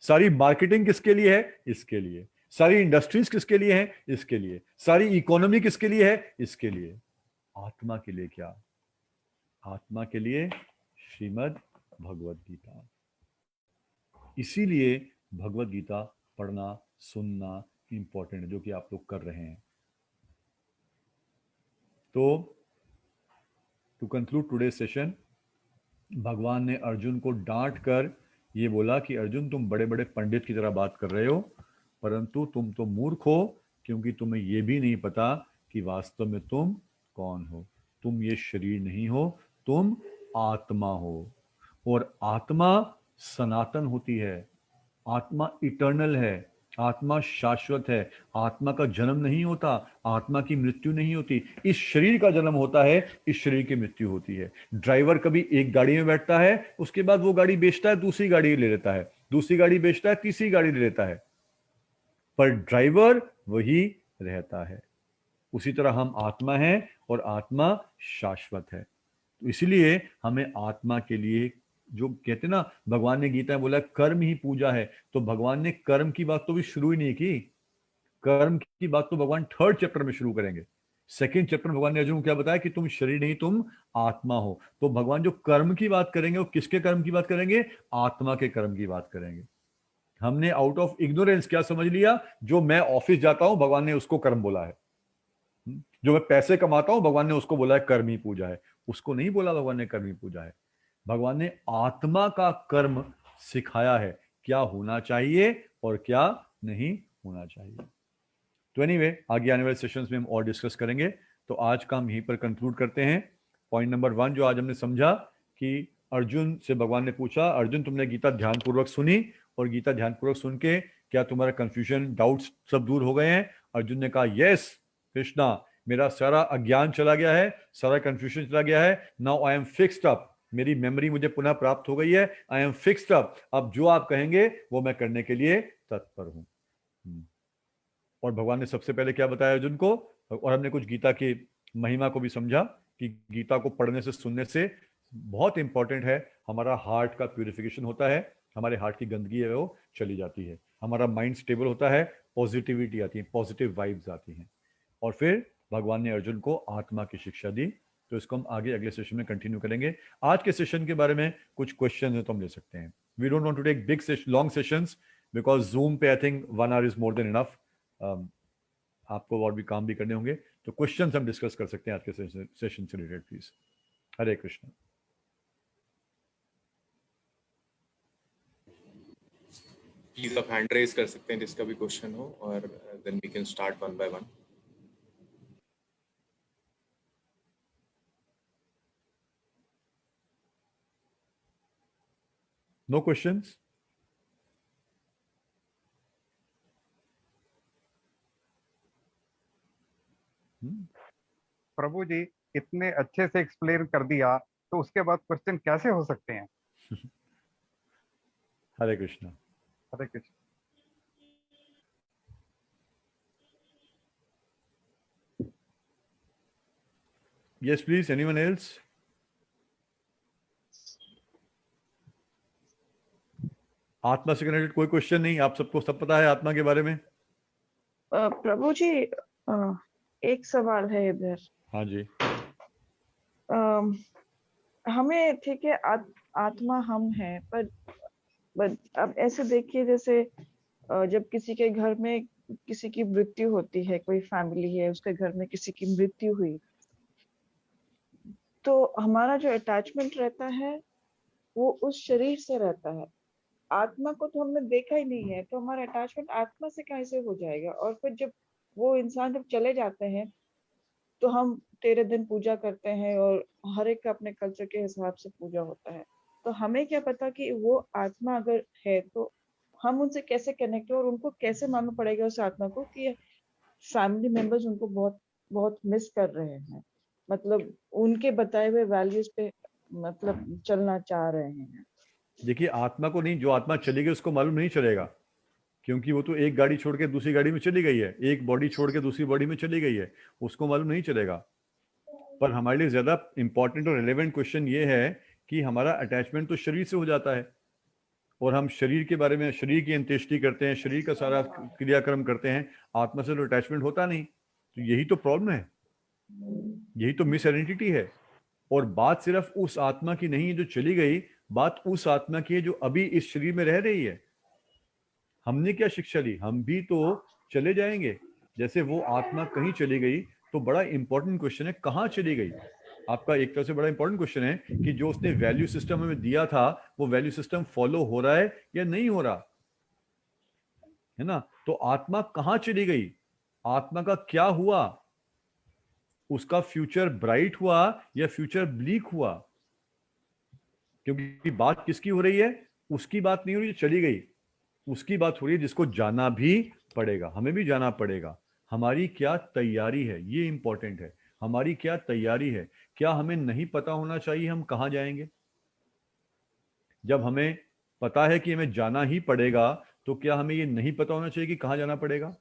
सारी मार्केटिंग किसके लिए है? इसके लिए। सारी इंडस्ट्रीज किसके लिए है? इसके लिए। सारी इकोनॉमी किसके लिए है? इसके लिए। आत्मा के लिए क्या? आत्मा के लिए श्रीमद् भगवद गीता। इसीलिए भगवद गीता पढ़ना सुनना इंपॉर्टेंट है, जो कि आप लोग कर रहे हैं। तो टू कंक्लूड टुडे सेशन, भगवान ने अर्जुन को डांट कर ये बोला कि अर्जुन तुम बड़े बड़े पंडित की तरह बात कर रहे हो, परंतु तुम तो मूर्ख हो, क्योंकि तुम्हें ये भी नहीं पता कि वास्तव में तुम कौन हो। तुम ये शरीर नहीं हो, तुम आत्मा हो। और आत्मा सनातन होती है, आत्मा इटर्नल है, आत्मा शाश्वत है। आत्मा का जन्म नहीं होता, आत्मा की मृत्यु नहीं होती। इस शरीर का जन्म होता है, इस शरीर की मृत्यु होती है। ड्राइवर कभी एक गाड़ी में बैठता है, उसके बाद वो गाड़ी बेचता है, दूसरी गाड़ी ले लेता है, दूसरी गाड़ी बेचता है, तीसरी गाड़ी ले लेता है। पर ड्राइवर वही रहता है। उसी तरह हम आत्मा हैं और आत्मा शाश्वत है। तो इसलिए हमें आत्मा के लिए, जो कहते ना, भगवान ने गीता में बोला कर्म ही पूजा है, तो भगवान ने कर्म की बात तो भी शुरू ही नहीं की। कर्म की बात तो भगवान 3rd चैप्टर में शुरू करेंगे। 2nd चैप्टर में भगवान ने अर्जुन को क्या बताया कि तुम शरीर नहीं, तुम आत्मा हो। तो भगवान जो कर्म की बात करेंगे वो किसके कर्म की बात करेंगे? आत्मा के कर्म की बात करेंगे। हमने आउट ऑफ इग्नोरेंस क्या समझ लिया, जो मैं ऑफिस जाता हूं भगवान ने उसको कर्म बोला है, जो मैं पैसे कमाता हूं भगवान ने उसको बोला है कर्म ही पूजा है। उसको नहीं बोला भगवान ने कर्म ही पूजा है। भगवान ने आत्मा का कर्म सिखाया है, क्या होना चाहिए और क्या नहीं होना चाहिए। तो एनीवे, आगे आने वाले सेशंस में हम और डिस्कस करेंगे। तो आज का हम यहीं पर कंक्लूड करते हैं। पॉइंट नंबर 1 जो आज हमने समझा कि अर्जुन से भगवान ने पूछा, अर्जुन तुमने गीता ध्यानपूर्वक सुनी, और गीता ध्यानपूर्वक सुन के क्या तुम्हारा कंफ्यूजन, डाउट्स सब दूर हो गए हैं? अर्जुन ने कहा यस कृष्णा, मेरा सारा अज्ञान चला गया है, सारा कंफ्यूजन चला गया है। Now I am fixed up, मेरी मेमोरी मुझे पुनः प्राप्त हो गई है। आई एम फिक्स्ड अप, अब जो आप कहेंगे वो मैं करने के लिए तत्पर हूं। और भगवान ने सबसे पहले क्या बताया अर्जुन को, और हमने कुछ गीता की महिमा को भी समझा कि गीता को पढ़ने से, सुनने से बहुत इंपॉर्टेंट है, हमारा हार्ट का प्यूरिफिकेशन होता है, हमारे हार्ट की गंदगी है वो चली जाती है, हमारा माइंड स्टेबल होता है, पॉजिटिविटी आती है, पॉजिटिव वाइब्स आती हैं। और फिर भगवान ने अर्जुन को आत्मा की शिक्षा दी। तो इसको हम आगे अगले सेशन में कंटिन्यू करेंगे। आज के सेशन के बारे में कुछ क्वेश्चन है तो हम ले सकते हैं। We don't want to take big long sessions because Zoom पे I think 1 hour is more than enough. आपको और भी काम भी करने होंगे, तो क्वेश्चंस हम डिस्कस कर सकते हैं आज के सेशन से related. Please, Hare Krishna. Please आप हैंड रेज कर सकते हैं जिसका भी क्वेश्चन हो, और then we can start one by one. No questions? प्रभु जी इतने अच्छे से एक्सप्लेन कर दिया, तो उसके बाद क्वेश्चन कैसे हो सकते हैं? हरे कृष्ण। हरे Krishna. Yes, please. Anyone else? आत्मा से कनेक्टेड कोई क्वेश्चन नहीं? आप सबको सब पता है आत्मा के बारे में? प्रभु जी, एक सवाल है इधर। हाँ जी। हमें ठीक है, आत्मा हम हैं, पर अब ऐसे देखिए, जैसे जब किसी के घर में किसी की मृत्यु होती है, कोई फैमिली है उसके घर में किसी की मृत्यु हुई, तो हमारा जो अटैचमेंट रहता है वो उस शरीर से रहता है। आत्मा को तो हमने देखा ही नहीं है, तो हमारा अटैचमेंट आत्मा से कैसे हो जाएगा? और फिर जब वो इंसान जब चले जाते हैं तो हम 13 दिन पूजा करते हैं, और हर एक का अपने कल्चर के हिसाब से पूजा होता है। तो हमें क्या पता कि वो आत्मा अगर है तो हम उनसे कैसे कनेक्ट हो, और उनको कैसे मालूम पड़ेगा उस आत्मा को कि फैमिली मेंबर्स उनको बहुत बहुत मिस कर रहे हैं, मतलब उनके बताए हुए वैल्यूज पे मतलब चलना चाह रहे हैं। देखिए, आत्मा को नहीं, जो आत्मा चली गई उसको मालूम नहीं चलेगा, क्योंकि वो तो एक गाड़ी छोड़ के दूसरी गाड़ी में चली गई है, एक बॉडी छोड़ के दूसरी बॉडी में चली गई है, उसको मालूम नहीं चलेगा। पर हमारे लिए ज्यादा इंपॉर्टेंट और रिलेवेंट क्वेश्चन ये है कि हमारा अटैचमेंट तो शरीर से हो जाता है, और हम शरीर के बारे में, शरीर की अंत्येष्टि करते हैं, शरीर का सारा क्रियाक्रम करते हैं, आत्मा से तो अटैचमेंट होता नहीं। तो यही तो प्रॉब्लम है, यही तो मिस आइडेंटिटी है। और बात सिर्फ उस आत्मा की नहीं है जो चली गई, बात उस आत्मा की है जो अभी इस शरीर में रह रही है। हमने क्या शिक्षा ली? हम भी तो चले जाएंगे। जैसे वो आत्मा कहीं चली गई, तो बड़ा इंपॉर्टेंट क्वेश्चन है कहाँ चली गई। आपका एक तरह से बड़ा इंपॉर्टेंट क्वेश्चन है कि जो उसने वैल्यू सिस्टम हमें दिया था, वो वैल्यू सिस्टम फॉलो हो रहा है या नहीं हो रहा है ना। तो आत्मा कहाँ चली गई, आत्मा का क्या हुआ, उसका फ्यूचर ब्राइट हुआ या फ्यूचर ब्लीक हुआ? क्योंकि बात किसकी हो रही है? उसकी बात नहीं हो रही जो चली गई, उसकी बात हो रही है जिसको जाना भी पड़ेगा, हमें भी जाना पड़ेगा। हमारी क्या तैयारी है, ये इंपॉर्टेंट है। हमारी क्या तैयारी है? क्या हमें नहीं पता होना चाहिए हम कहाँ जाएंगे? जब हमें पता है कि हमें जाना ही पड़ेगा, तो क्या हमें ये नहीं पता होना चाहिए कि कहाँ जाना पड़ेगा?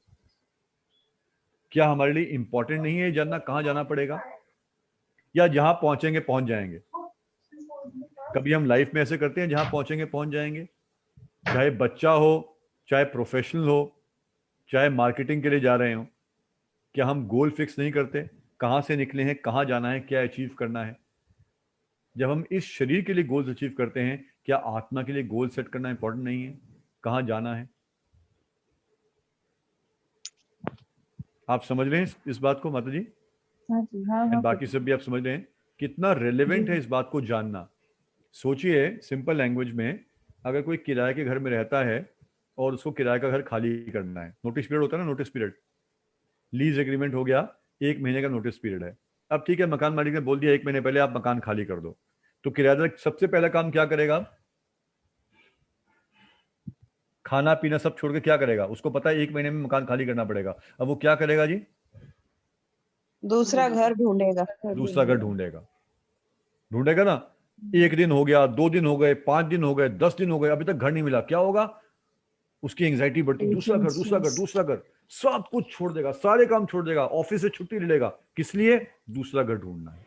क्या हमारे लिए इंपॉर्टेंट नहीं है ये जानना कहाँ जाना पड़ेगा, या जहां पहुंचेंगे पहुंच जाएंगे? कभी हम लाइफ में ऐसे करते हैं जहां पहुंचेंगे पहुंच जाएंगे? चाहे बच्चा हो, चाहे प्रोफेशनल हो, चाहे मार्केटिंग के लिए जा रहे हो, क्या हम गोल फिक्स नहीं करते? कहाँ से निकले हैं, कहाँ जाना है, क्या अचीव करना है? जब हम इस शरीर के लिए गोल्स अचीव करते हैं, क्या आत्मा के लिए गोल सेट करना इंपॉर्टेंट नहीं है, कहाँ जाना है? आप समझ रहे हैं इस बात को माता जी? हाँ जी, हाँ एंड हाँ बाकी सब भी आप समझ रहे हैं? कितना रेलेवेंट है इस बात को जानना। सोचिए सिंपल लैंग्वेज में, अगर कोई किराए के घर में रहता है और उसको किराए का घर खाली करना है, नोटिस पीरियड होता है ना, नोटिस पीरियड, लीज एग्रीमेंट हो गया, 1 महीने का नोटिस पीरियड है। अब ठीक है, मकान मालिक ने बोल दिया 1 महीने पहले आप मकान खाली कर दो, तो किराएदार सबसे पहला काम क्या करेगा? खाना पीना सब छोड़ के क्या करेगा? उसको पता है 1 महीने में मकान खाली करना पड़ेगा। अब वो क्या करेगा जी? दूसरा घर ढूंढेगा। दूसरा घर ढूंढेगा। ढूंढेगा ना? 1 दिन हो गया, 2 दिन हो गए, 5 दिन हो गए, 10 दिन हो गए, अभी तक घर नहीं मिला, क्या होगा? उसकी एंजाइटी बढ़ती, दूसरा घर, दूसरा घर, दूसरा घर, सब कुछ छोड़ देगा, सारे काम छोड़ देगा, ऑफिस से छुट्टी ले लेगा। किस लिए? दूसरा घर ढूंढना है।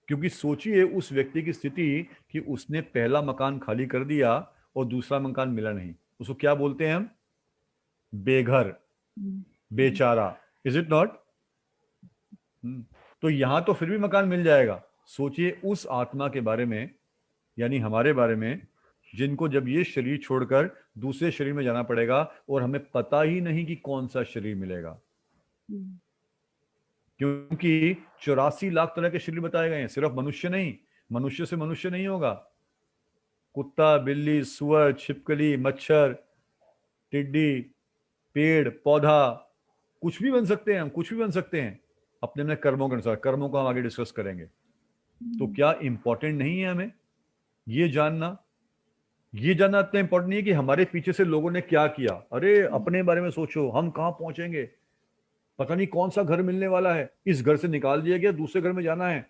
क्योंकि सोचिए उस व्यक्ति की स्थिति कि उसने पहला मकान खाली कर दिया और दूसरा मकान मिला नहीं, उसको क्या बोलते हैं हम? बेघर, बेचारा। Is it not? तो यहां तो फिर भी मकान मिल जाएगा। सोचिए उस आत्मा के बारे में, यानी हमारे बारे में, जिनको जब ये शरीर छोड़कर दूसरे शरीर में जाना पड़ेगा और हमें पता ही नहीं कि कौन सा शरीर मिलेगा, क्योंकि 84 लाख तरह के शरीर बताए गए हैं, सिर्फ मनुष्य नहीं। मनुष्य से मनुष्य नहीं होगा, कुत्ता, बिल्ली, सुअर, छिपकली, मच्छर, टिड्डी, पेड़, पौधा, कुछ भी बन सकते हैं हम, कुछ भी बन सकते हैं अपने अपने कर्मों के अनुसार। कर्मों को हम आगे डिस्कस करेंगे। तो क्या इंपॉर्टेंट नहीं है हमें ये जानना? ये जानना इतना इंपॉर्टेंट नहीं है कि हमारे पीछे से लोगों ने क्या किया। अरे अपने बारे में सोचो, हम कहां पहुंचेंगे, पता नहीं कौन सा घर मिलने वाला है, इस घर से निकाल दिया गया, दूसरे घर में जाना है,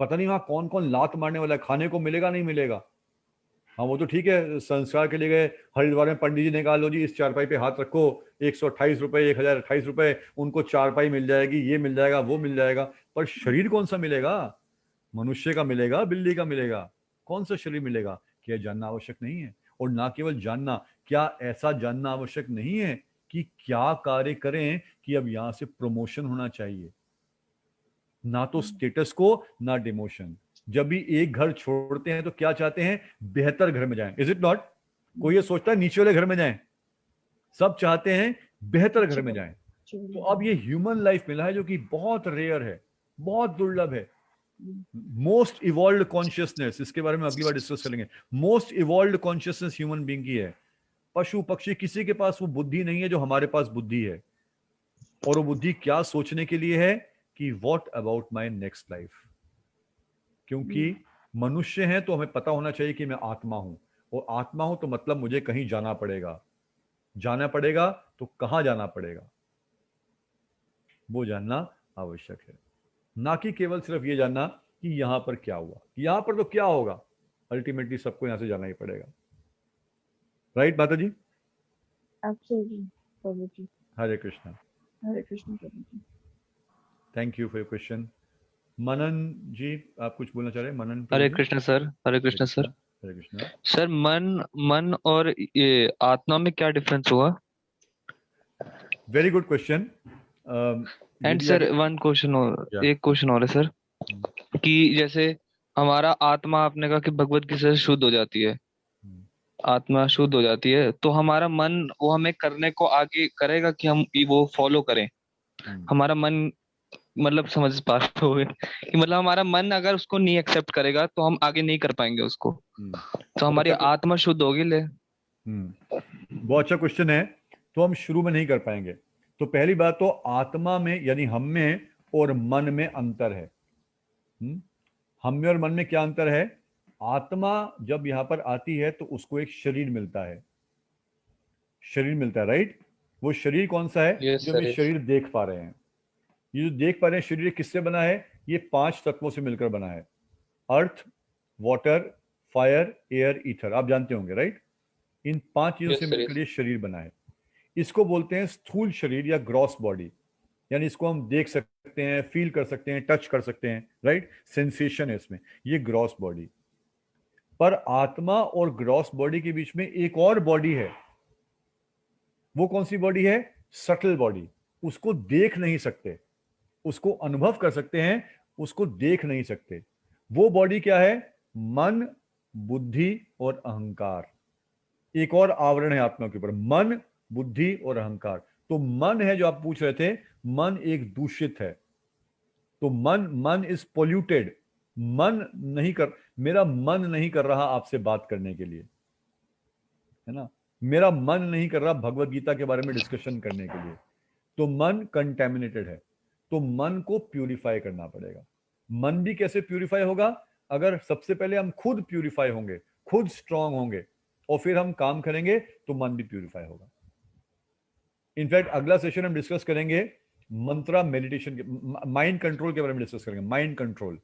पता नहीं वहां कौन कौन लात मारने वाला है, खाने को मिलेगा नहीं मिलेगा। हाँ वो तो ठीक है, संस्कार के लिए गए हरिद्वार में, पंडित जी ने कहा लो जी इस चारपाई पे हाथ रखो, 128 रुपए, 1028 रुपए, उनको चारपाई मिल जाएगी, ये मिल जाएगा, वो मिल जाएगा। पर शरीर कौन सा मिलेगा? मनुष्य का मिलेगा, बिल्ली का मिलेगा? कौन सा शरीर मिलेगा? क्या जानना आवश्यक नहीं है? और ना केवल जानना, क्या ऐसा जानना आवश्यक नहीं है कि क्या कार्य करें कि अब यहां से प्रमोशन होना चाहिए? ना तो स्टेटस को, ना डिमोशन। जब भी एक घर छोड़ते हैं तो क्या चाहते हैं? बेहतर घर में जाएं। Is it not? कोई ये सोचता है नीचे वाले घर में जाएं? सब चाहते हैं बेहतर घर में जाएं। तो अब ये ह्यूमन लाइफ मिला है जो कि बहुत रेयर है, बहुत दुर्लभ है। मोस्ट इवॉल्व कॉन्शियसनेस, इसके बारे में अगली बार डिस्कस करेंगे। Most evolve consciousness human being की है। पशु पक्षी किसी के पास वो बुद्धि नहीं है जो हमारे पास बुद्धि है। और वो बुद्धि क्या सोचने के लिए है कि what about my next life. क्योंकि मनुष्य हैं तो हमें पता होना चाहिए कि मैं आत्मा हूं, और आत्मा हूं तो मतलब मुझे कहीं जाना पड़ेगा। जाना पड़ेगा तो कहां जाना पड़ेगा, वो जानना आवश्यक है। ना कि केवल सिर्फ ये जानना कि यहां पर क्या हुआ, यहां पर तो क्या होगा, अल्टीमेटली सबको यहां से जाना ही पड़ेगा। राइट माता जी? एब्सोल्युटली प्रभु जी। हरे कृष्णा। हरे कृष्ण प्रभु जी। Thank you for your question. Manan ji, आप कुछ बोलना चाह रहे हैं? मनन हरे प्रभु जी? Krishna sir. Hare Krishna sir. Hare Krishna. Sir मन मन और ये आत्मा में क्या डिफरेंस हुआ? Very good question. And sir one question और, Yeah. एक क्वेश्चन और है सर, कि जैसे हमारा आत्मा, आपने कहा कि भगवत गीता से शुद्ध हो जाती है, आत्मा शुद्ध हो जाती है, तो हमारा मन वो हमें करने को आगे करेगा कि हम वो फॉलो करें? हमारा मन, मतलब समझ पास हो गए कि मतलब हमारा मन अगर उसको नहीं एक्सेप्ट करेगा तो हम आगे नहीं कर पाएंगे उसको, तो हमारी आत्मा शुद्ध होगी ले। बहुत अच्छा क्वेश्चन है। तो हम शुरू में नहीं कर पाएंगे। तो पहली बात तो आत्मा में यानी हम में और मन में अंतर है। हम में और मन में क्या अंतर है? आत्मा जब यहां पर आती है तो उसको एक शरीर मिलता है, शरीर मिलता है, राइट? वो शरीर कौन सा है? Yes, जो sir, हम ये yes. शरीर देख पा रहे हैं। ये जो देख पा रहे हैं शरीर किससे बना है? ये 5 तत्वों से मिलकर बना है। अर्थ, वाटर, फायर, एयर, ईथर। आप जानते होंगे, राइट? इन 5 चीजों Yes, से sir, मिलकर ये शरीर बना है। इसको बोलते हैं स्थूल शरीर या ग्रॉस बॉडी, यानी इसको हम देख सकते हैं, फील कर सकते हैं, टच कर सकते हैं, राइट, सेंसेशन है इसमें, ये ग्रॉस बॉडी। पर आत्मा और ग्रॉस बॉडी के बीच में एक और बॉडी है। वो कौन सी बॉडी है? Subtle body. उसको देख नहीं सकते, उसको अनुभव कर सकते हैं, उसको देख नहीं सकते। वो बॉडी क्या है? मन, बुद्धि और अहंकार। एक और आवरण है आत्मा के ऊपर, मन, बुद्धि और अहंकार। तो मन है जो आप पूछ रहे थे, मन एक दूषित है। तो मन इज पोल्यूटेड। मेरा मन नहीं कर रहा आपसे बात करने के लिए, है ना। मेरा मन नहीं कर रहा भगवत गीता के बारे में डिस्कशन करने के लिए। तो मन कंटेमिनेटेड है। तो मन को प्यूरिफाई करना पड़ेगा। मन भी कैसे प्यूरिफाई होगा? अगर सबसे पहले हम खुद प्यूरिफाई होंगे, खुद स्ट्रांग होंगे, और फिर हम काम करेंगे तो मन भी प्यूरिफाई होगा। इनफैक्ट अगला सेशन हम डिस्कस करेंगे मंत्रा मेडिटेशन के, माइंड कंट्रोल के बारे में डिस्कस करेंगे। माइंड कंट्रोल,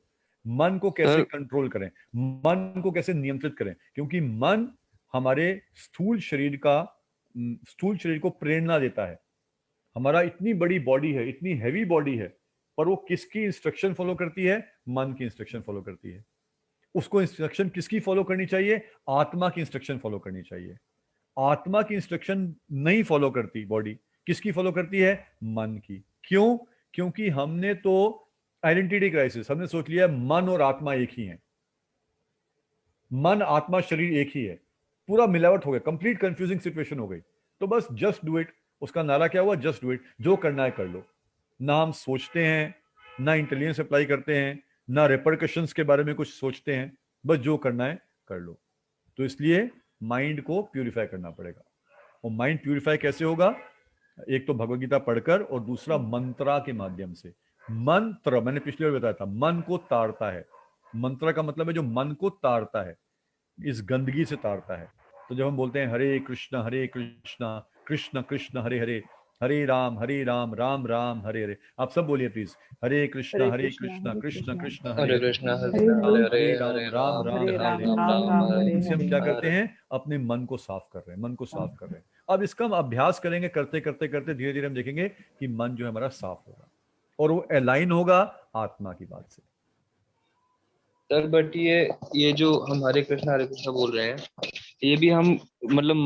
मन को कैसे सर कंट्रोल करें, मन को कैसे नियंत्रित करें, क्योंकि मन हमारे स्थूल शरीर को प्रेरणा देता है। हमारा इतनी बड़ी बॉडी है, इतनी हैवी बॉडी है, पर वो किसकी इंस्ट्रक्शन फॉलो करती है? मन की इंस्ट्रक्शन फॉलो करती है। उसको इंस्ट्रक्शन किसकी फॉलो करनी चाहिए? आत्मा की इंस्ट्रक्शन फॉलो करनी चाहिए। आत्मा की इंस्ट्रक्शन नहीं फॉलो करती बॉडी, किसकी फॉलो करती है? मन की। क्यों? क्योंकि हमने तो आइडेंटिटी क्राइसिस, हमने सोच लिया मन और आत्मा एक ही है, मन आत्मा शरीर एक ही है। पूरा मिलावट हो गया, कंप्लीट कंफ्यूजिंग सिचुएशन हो गई। तो बस जस्ट डू इट, उसका नारा क्या हुआ? Just do it. जो करना है कर लो। ना हम सोचते हैं, ना इंटेलिजेंस अप्लाई करते हैं, ना रिपरकशंस के बारे में कुछ सोचते हैं, बस जो करना है कर लो। तो इसलिए माइंड को प्यूरिफाई करना पड़ेगा। और माइंड प्यूरिफाई कैसे होगा? एक तो भगवत गीता पढ़कर, और दूसरा मंत्रा के माध्यम से। मंत्र, मैंने पिछली बार बताया था, मन को ताड़ता है। मंत्र का मतलब है जो मन को ताड़ता है, इस गंदगी से ताड़ता है। तो जब हम बोलते हैं हरे कृष्णा कृष्ण कृष्ण हरे हरे, हरे राम राम राम हरे हरे, आप सब बोलिए प्लीज, हरे कृष्णा कृष्ण कृष्ण हरे हरे कृष्णा हरे, हरे हरे हरे हरे राम राम हरे राम हरे। राम राम हरे इसे हम क्या करते हरे। हैं? अपने मन को साफ कर रहे हैं, मन को साफ कर रहे हैं। अब इसका हम अभ्यास करेंगे, करते करते करते धीरे धीरे हम देखेंगे कि मन जो है हमारा साफ होगा और वो अलाइन होगा आत्मा की बात से। सर बट ये जो हम हरे कृष्णा बोल रहे हैं, ये भी हम मतलब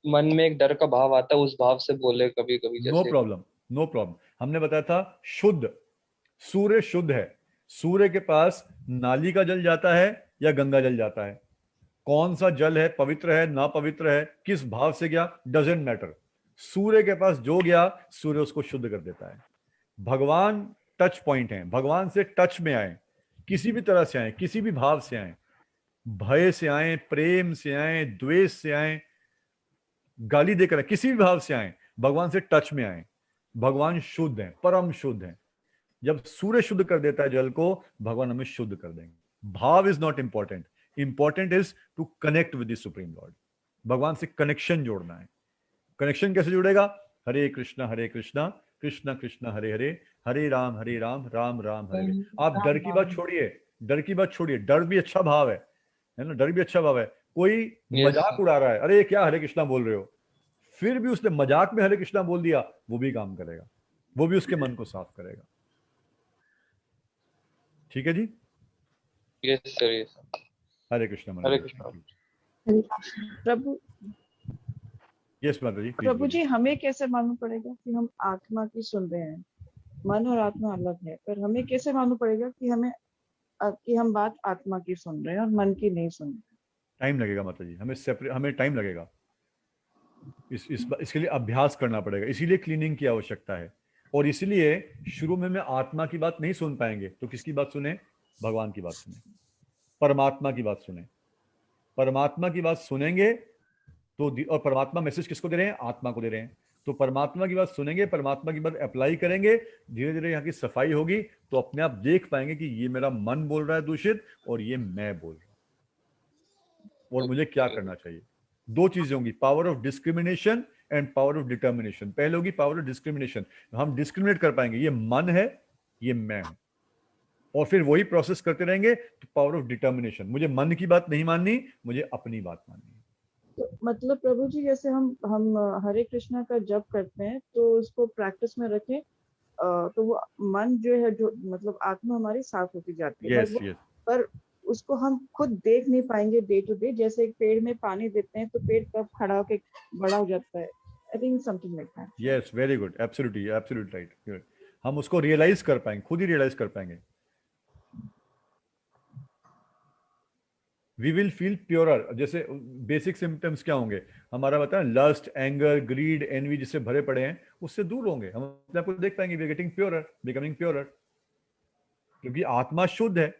मन में एक डर का भाव आता है, उस भाव से बोले कभी कभी, नो जैसे प्रॉब्लम, नो प्रॉब्लम। हमने बताया था शुद्ध, सूर्य शुद्ध है। सूर्य के पास नाली का जल जाता है या गंगा जल जाता है, कौन सा जल है, पवित्र है ना पवित्र है, किस भाव से गया, डजेंट मैटर। सूर्य के पास जो गया, सूर्य उसको शुद्ध कर देता है। भगवान टच पॉइंट है, भगवान से टच में आए, किसी भी तरह से आए, किसी भी भाव से आए, भय से आए, प्रेम से आए, द्वेष से आए, गाली देकर आए, किसी भी भाव से आए, भगवान से टच में आए। भगवान शुद्ध है, परम शुद्ध है। जब सूर्य शुद्ध कर देता है जल को, भगवान हमें शुद्ध कर देंगे। भाव is not important, important is to connect with the supreme lord. भगवान से कनेक्शन जोड़ना है। कनेक्शन कैसे जुड़ेगा? हरे कृष्णा कृष्ण कृष्ण हरे हरे, हरे राम राम राम हरे हरे। आप डर की बात छोड़िए, डर की बात छोड़िए, डर भी अच्छा भाव है ना, डर भी अच्छा भाव है। कोई मजाक उड़ा रहा है, अरे क्या हरे कृष्णा बोल रहे हो, फिर भी उसने मजाक में हरे कृष्णा बोल दिया, वो भी काम करेगा, वो भी उसके मन को साफ करेगा। ठीक है जी, यस सर, यस हरे कृष्णा। हरे कृष्णा। प्रभु यस माता जी, प्रभु जी, हमें कैसे मालूम पड़ेगा कि हम आत्मा की सुन रहे हैं? मन और आत्मा अलग है, पर हमें कैसे मालूम पड़ेगा कि हम बात आत्मा की सुन रहे हैं और मन की नहीं सुन रहे? टाइम लगेगा माता जी, हमें टाइम लगेगा। इसके लिए अभ्यास करना पड़ेगा, इसीलिए क्लीनिंग की आवश्यकता है। और इसलिए शुरू में आत्मा की बात नहीं सुन पाएंगे, तो किसकी बात सुने? भगवान की बात सुने, परमात्मा की बात सुने। परमात्मा की बात सुनेंगे तो, और परमात्मा मैसेज किसको दे रहे हैं? आत्मा को दे रहे हैं। तो परमात्मा की बात सुनेंगे, परमात्मा की बात अप्लाई करेंगे, धीरे धीरे यहाँ की सफाई होगी, तो अपने आप देख पाएंगे कि ये मेरा मन बोल रहा है दूषित, और ये मैं बोल रहा हूं, और मुझे क्या करना चाहिए। दो चीजें होंगी, power of discrimination and power of determination. पहले होगी पावर ऑफ डिस्क्रिमिनेशन, हम डिस्क्रिमिनेट कर पाएंगे, ये मन है, ये मैं हूं, और फिर वही प्रोसेस करते रहेंगे। तो पावर ऑफ डिटर्मिनेशन, मुझे मन की बात नहीं माननी, मुझे अपनी बात माननी है। तो मतलब प्रभु जी जैसे हम हरे कृष्णा का जप करते हैं तो उसको प्रैक्टिस में रखें, तो वो मन जो है, जो मतलब आत्मा हमारी साफ होती जाती है, यस बस यस पर उसको हम खुद देख नहीं पाएंगे डे टू डे। जैसे एक पेड़ में पानी देते हैं तो पेड़ कब खड़ा होके बड़ा हो जाता है। I think something like that. Yes, very good, absolutely absolutely right. हम उसको रियलाइज कर पाएंगे, खुद ही रियलाइज कर पाएंगे। We will feel purer. जैसे बेसिक सिम्टम्स क्या होंगे हमारा, बताएं, लस्ट, एंगर, ग्रीड, एनवी जिससे भरे पड़े हैं उससे दूर होंगे। हम अपने आप को देख पाएंगे, we are getting purer, becoming purer, क्योंकि आत्मा शुद्ध है।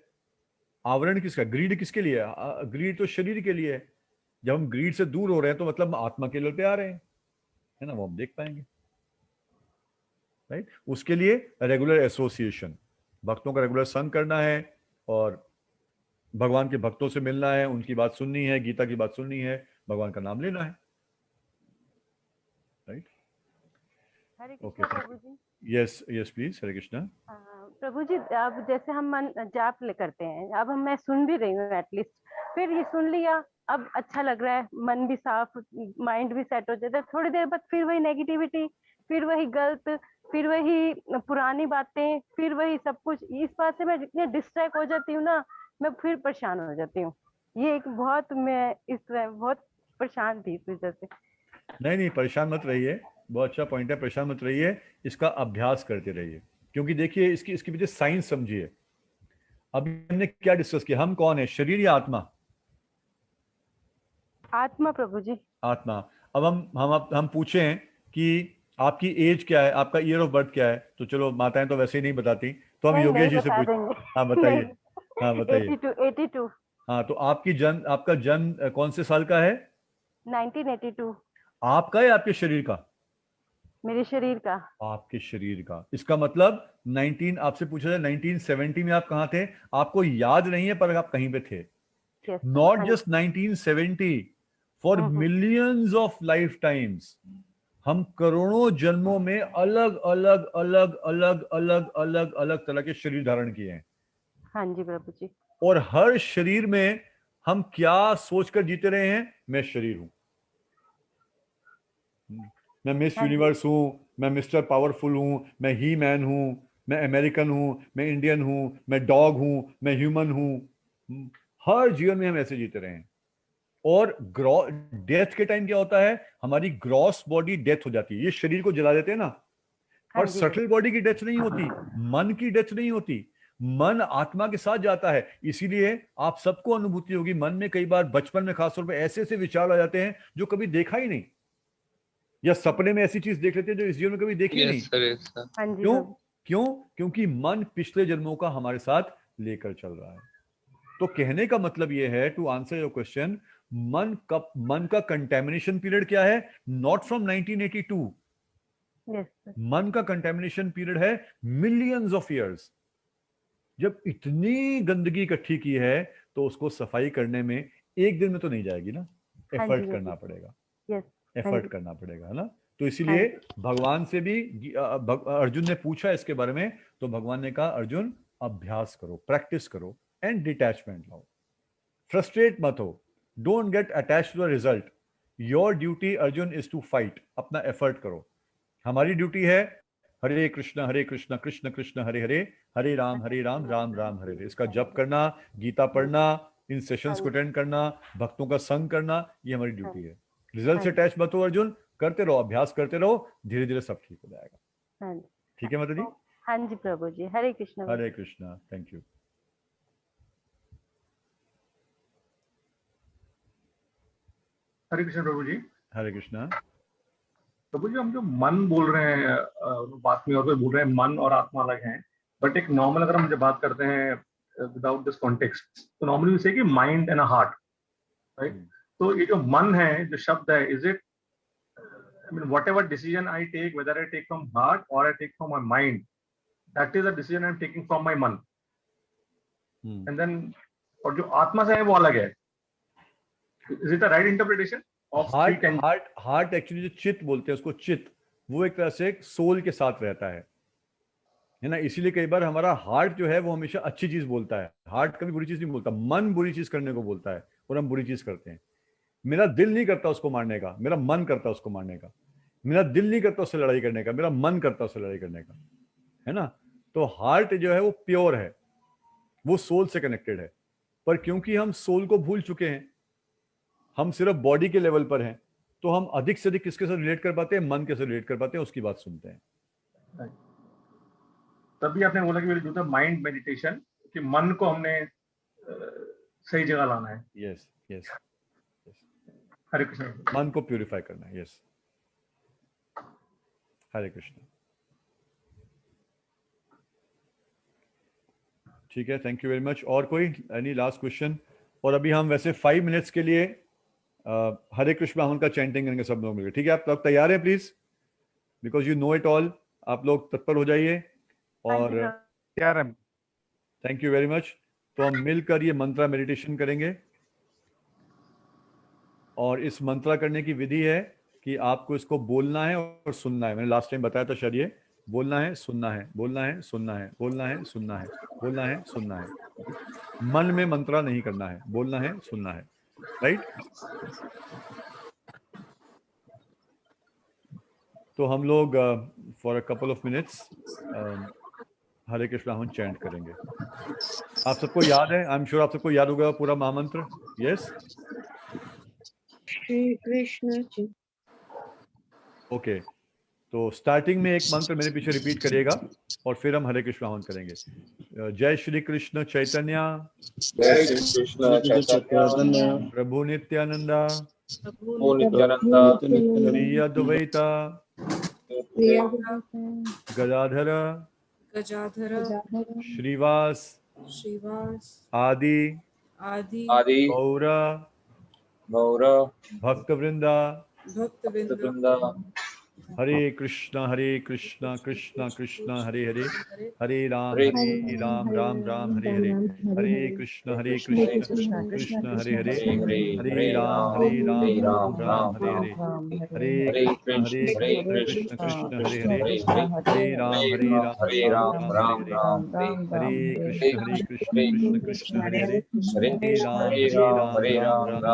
आवरण किसका, ग्रीड किसके लिए है? ग्रीड तो शरीर के लिए है। जब हम ग्रीड से दूर हो रहे हैं तो मतलब हम आत्मा के लेवल पे आ रहे हैं, है ना, वो हम देख पाएंगे, राइट। उसके लिए रेगुलर एसोसिएशन, भक्तों का रेगुलर संग करना है और भगवान के भक्तों से मिलना है, उनकी बात सुननी है, गीता की बात सुननी है, भगवान का नाम लेना है, राइट। हरे ओके, कृष्णा प्रभु जी। Yes yes please, Hare Krishna. प्रभु जी, अब जैसे हम मन जाप ले करते हैं, अब मैं सुन भी रही हूँ एटलीस्ट, फिर ये सुन लिया, अब अच्छा लग रहा है, मन भी साफ, माइंड भी सेट हो जाता है। थोड़ी देर बाद फिर वही नेगेटिविटी, फिर वही गलत, फिर वही पुरानी बातें, फिर वही सब कुछ। इस बात से मैं इतने डिस्ट्रैक्ट हो जाती हूँ ना, मैं फिर परेशान हो जाती हूँ। ये एक बहुत, मैं इस तरह बहुत परेशान थी इस वजह से। नहीं नहीं, परेशान मत रहिए, बहुत अच्छा पॉइंट है, परेशान मत रहिए, इसका अभ्यास करते रहिए, क्योंकि देखिए इसकी इसकी वजह साइंस समझिए। अभी हमने क्या डिस्कस किया, हम कौन है, शरीर या आत्मा? आत्मा प्रभु जी। आत्मा। अब हम पूछें कि आपकी एज क्या है, आपका ईयर ऑफ बर्थ क्या है, तो चलो माताएं तो वैसे ही नहीं बताती, तो हम नहीं योगेश नहीं जी से बता पूछ। देंगे। हाँ नहीं। बताइए, हाँ बताइए। 82, 82। हाँ, तो आपका जन्म कौन से साल का है? 1982। आपका या आपके शरीर का? मेरे शरीर का। आपके शरीर का। इसका मतलब 19, आपसे पूछा जाए 1970 में आप कहाँ थे, आपको याद नहीं है पर आप कहीं पे थे। Yes. Not just 1970, for millions of life times, हम करोड़ों जन्मों में अलग अलग अलग अलग अलग अलग अलग तरह के शरीर धारण किए हैं। हाँ जी प्रभु जी। और हर शरीर में हम क्या सोचकर जीते रहे हैं, मैं शरीर हूं, मैं मिस हाँ जी। यूनिवर्स हूं, मैं मिस्टर पावरफुल हूं, मैं ही मैन हूं, मैं अमेरिकन हूं, मैं इंडियन हूं, मैं डॉग हूं, मैं ह्यूमन हूं। हर जीवन में हम ऐसे जीते रहे हैं। और डेथ के टाइम क्या होता है, हमारी ग्रॉस बॉडी डेथ हो जाती है, ये शरीर को जला देते हैं ना, हाँ और जी सटल बॉडी की डेथ नहीं होती, मन की डेथ नहीं होती, मन आत्मा के साथ जाता है। इसीलिए आप सबको अनुभूति होगी, मन में कई बार बचपन में खासतौर पर ऐसे ऐसे विचार आ जाते हैं जो कभी देखा ही नहीं, या सपने में ऐसी चीज देख लेते हैं जो इस जीवन में कभी देखी ही नहीं। Yes sir, yes sir. हाँ जी क्यों? प्रभु। क्यों? क्योंकि मन पिछले जन्मों का हमारे साथ लेकर चल रहा है। तो कहने का मतलब यह है, टू आंसर योर क्वेश्चन, मन का कंटेमिनेशन पीरियड क्या है, नॉट फ्रॉम 1982, यस सर। मन का कंटेमिनेशन पीरियड है मिलियंस ऑफ इयर्स। जब इतनी गंदगी इकट्ठी की है तो उसको सफाई करने में एक दिन में तो नहीं जाएगी ना, हाँ जी एफर्ट करना प्रभु। पड़ेगा, यस। हाँ एफर्ट जी। करना पड़ेगा, है ना। तो हाँ इसीलिए जी। भगवान से भी अर्जुन ने पूछा इसके बारे में, तो भगवान ने कहा अर्जुन अभ्यास करो, प्रैक्टिस करो एंड डिटैचमेंट लाओ, फ्रस्ट्रेट मत हो, don't get attach to the result. Your duty Arjun is to fight, अपना एफर्ट करो। हमारी ड्यूटी है हरे कृष्ण कृष्ण कृष्ण हरे हरे, हरे राम राम राम हरे हरे, इसका जप करना, गीता पढ़ना, इन सेशंस को अटेंड करना, भक्तों का संग करना, ये हमारी ड्यूटी है। रिजल्ट हाँ से जी। अटैच मत हो अर्जुन, करते रहो, अभ्यास करते रहो, धीरे धीरे सब ठीक हो जाएगा। हाँ जी। ठीक है माता जी। हाँ जी प्रभु जी। हरे कृष्ण प्रभु। हरे कृष्णा, थैंक यू। हरे कृष्ण प्रभु जी। हरे कृष्णा। प्रभु जी, हम जो मन बोल रहे हैं, बात में और कोई बोल रहे हैं मन और आत्मा अलग हैं, बट एक नॉर्मल अगर हम जब बात करते हैं विदाउट दिस कॉन्टेक्स्ट, तो नॉर्मली से कि माइंड एंड हार्ट, राइट। तो ये जो मन है, जो शब्द है, is it, I mean whatever decision I take, whether I take from heart और I take from my mind, that is a decision I am taking from my man, and then, और जो आत्मा से है वो अलग है। Is it the right interpretation of three heart can? Heart heart actually जो चित्त बोलते हैं उसको, चित्त, वो एक तरह से सोल के साथ रहता है ना। इसीलिए कई बार हमारा हार्ट जो है वो हमेशा अच्छी चीज बोलता है, हार्ट कभी बुरी चीज नहीं बोलता, मन बुरी चीज करने को बोलता है और हम बुरी चीज करते हैं। मेरा दिल नहीं करता उसको मारने का, मेरा मन करता उसको मारने का। मेरा दिल नहीं करता उससे लड़ाई करने का, मेरा मन करता उससे लड़ाई करने का, है ना। तो हार्ट जो है वो प्योर है, वो सोल से कनेक्टेड है। पर क्योंकि हम सोल को भूल चुके हैं, हम सिर्फ बॉडी के लेवल पर हैं, तो हम अधिक से अधिक किसके साथ रिलेट कर पाते हैं? मन के साथ रिलेट कर पाते हैं, उसकी बात सुनते हैं। तभी आपने बोला कि जो था माइंड मेडिटेशन, कि मन को हमने सही जगह लाना है। यस यस, हरे कृष्ण। मन को प्यूरिफाई करना है। यस, हरे कृष्ण। ठीक है, थैंक यू वेरी मच। और कोई एनी लास्ट क्वेश्चन? और अभी हम वैसे 5 मिनट्स के लिए हरे कृष्ण हम का चैंटिंग करेंगे सब लोग मिलकर। ठीक है, आप लोग तैयार हैं? Please, because you know it all, आप लोग तत्पर हो जाइए। और क्या है? Thank you very much. तो हम मिलकर ये मंत्रा मेडिटेशन करेंगे। और इस मंत्रा करने की विधि है कि आपको इसको बोलना है और सुनना है। मैंने लास्ट टाइम बताया था शायद, ये बोलना है, सुनना है, बोलना है, सुनना है, बोलना है, सुनना है, बोलना है, सुनना है। मन में मंत्रा नहीं करना है, बोलना है, सुनना है। राइट? तो हम लोग for a couple of minutes Hare Krishna हम चैंट करेंगे। आप सबको याद है? आई एम श्योर आप सबको याद होगा पूरा महामंत्र। Yes, Shri Krishna okay. तो स्टार्टिंग में एक मंत्र मेरे पीछे रिपीट करिएगा और फिर हम हरे कृष्ण आह्वान करेंगे। जय श्री कृष्ण चैतन्य जय श्री कृष्ण चैतन्य प्रभु नित्यानंदा प्रभु नित्यानंदा श्री अद्वैता गदाधर श्रीवास आदि आदि गौर गौर भक्तवृंदा भक्तवृंदा हरे कृष्णा कृष्णा कृष्णा हरे हरे, हरे राम राम राम हरे हरे, हरे कृष्ण कृष्ण कृष्ण हरे हरे, हरे राम राम हरे हरे, हरे कृष्ण कृष्ण कृष्ण हरे हरे, हरे राम राम हरे हरे, हरे कृष्ण कृष्ण कृष्ण हरे हरे, हरे राम राम हरे हरे, हरे कृष्ण कृष्ण कृष्ण हरे हरे, हरे राम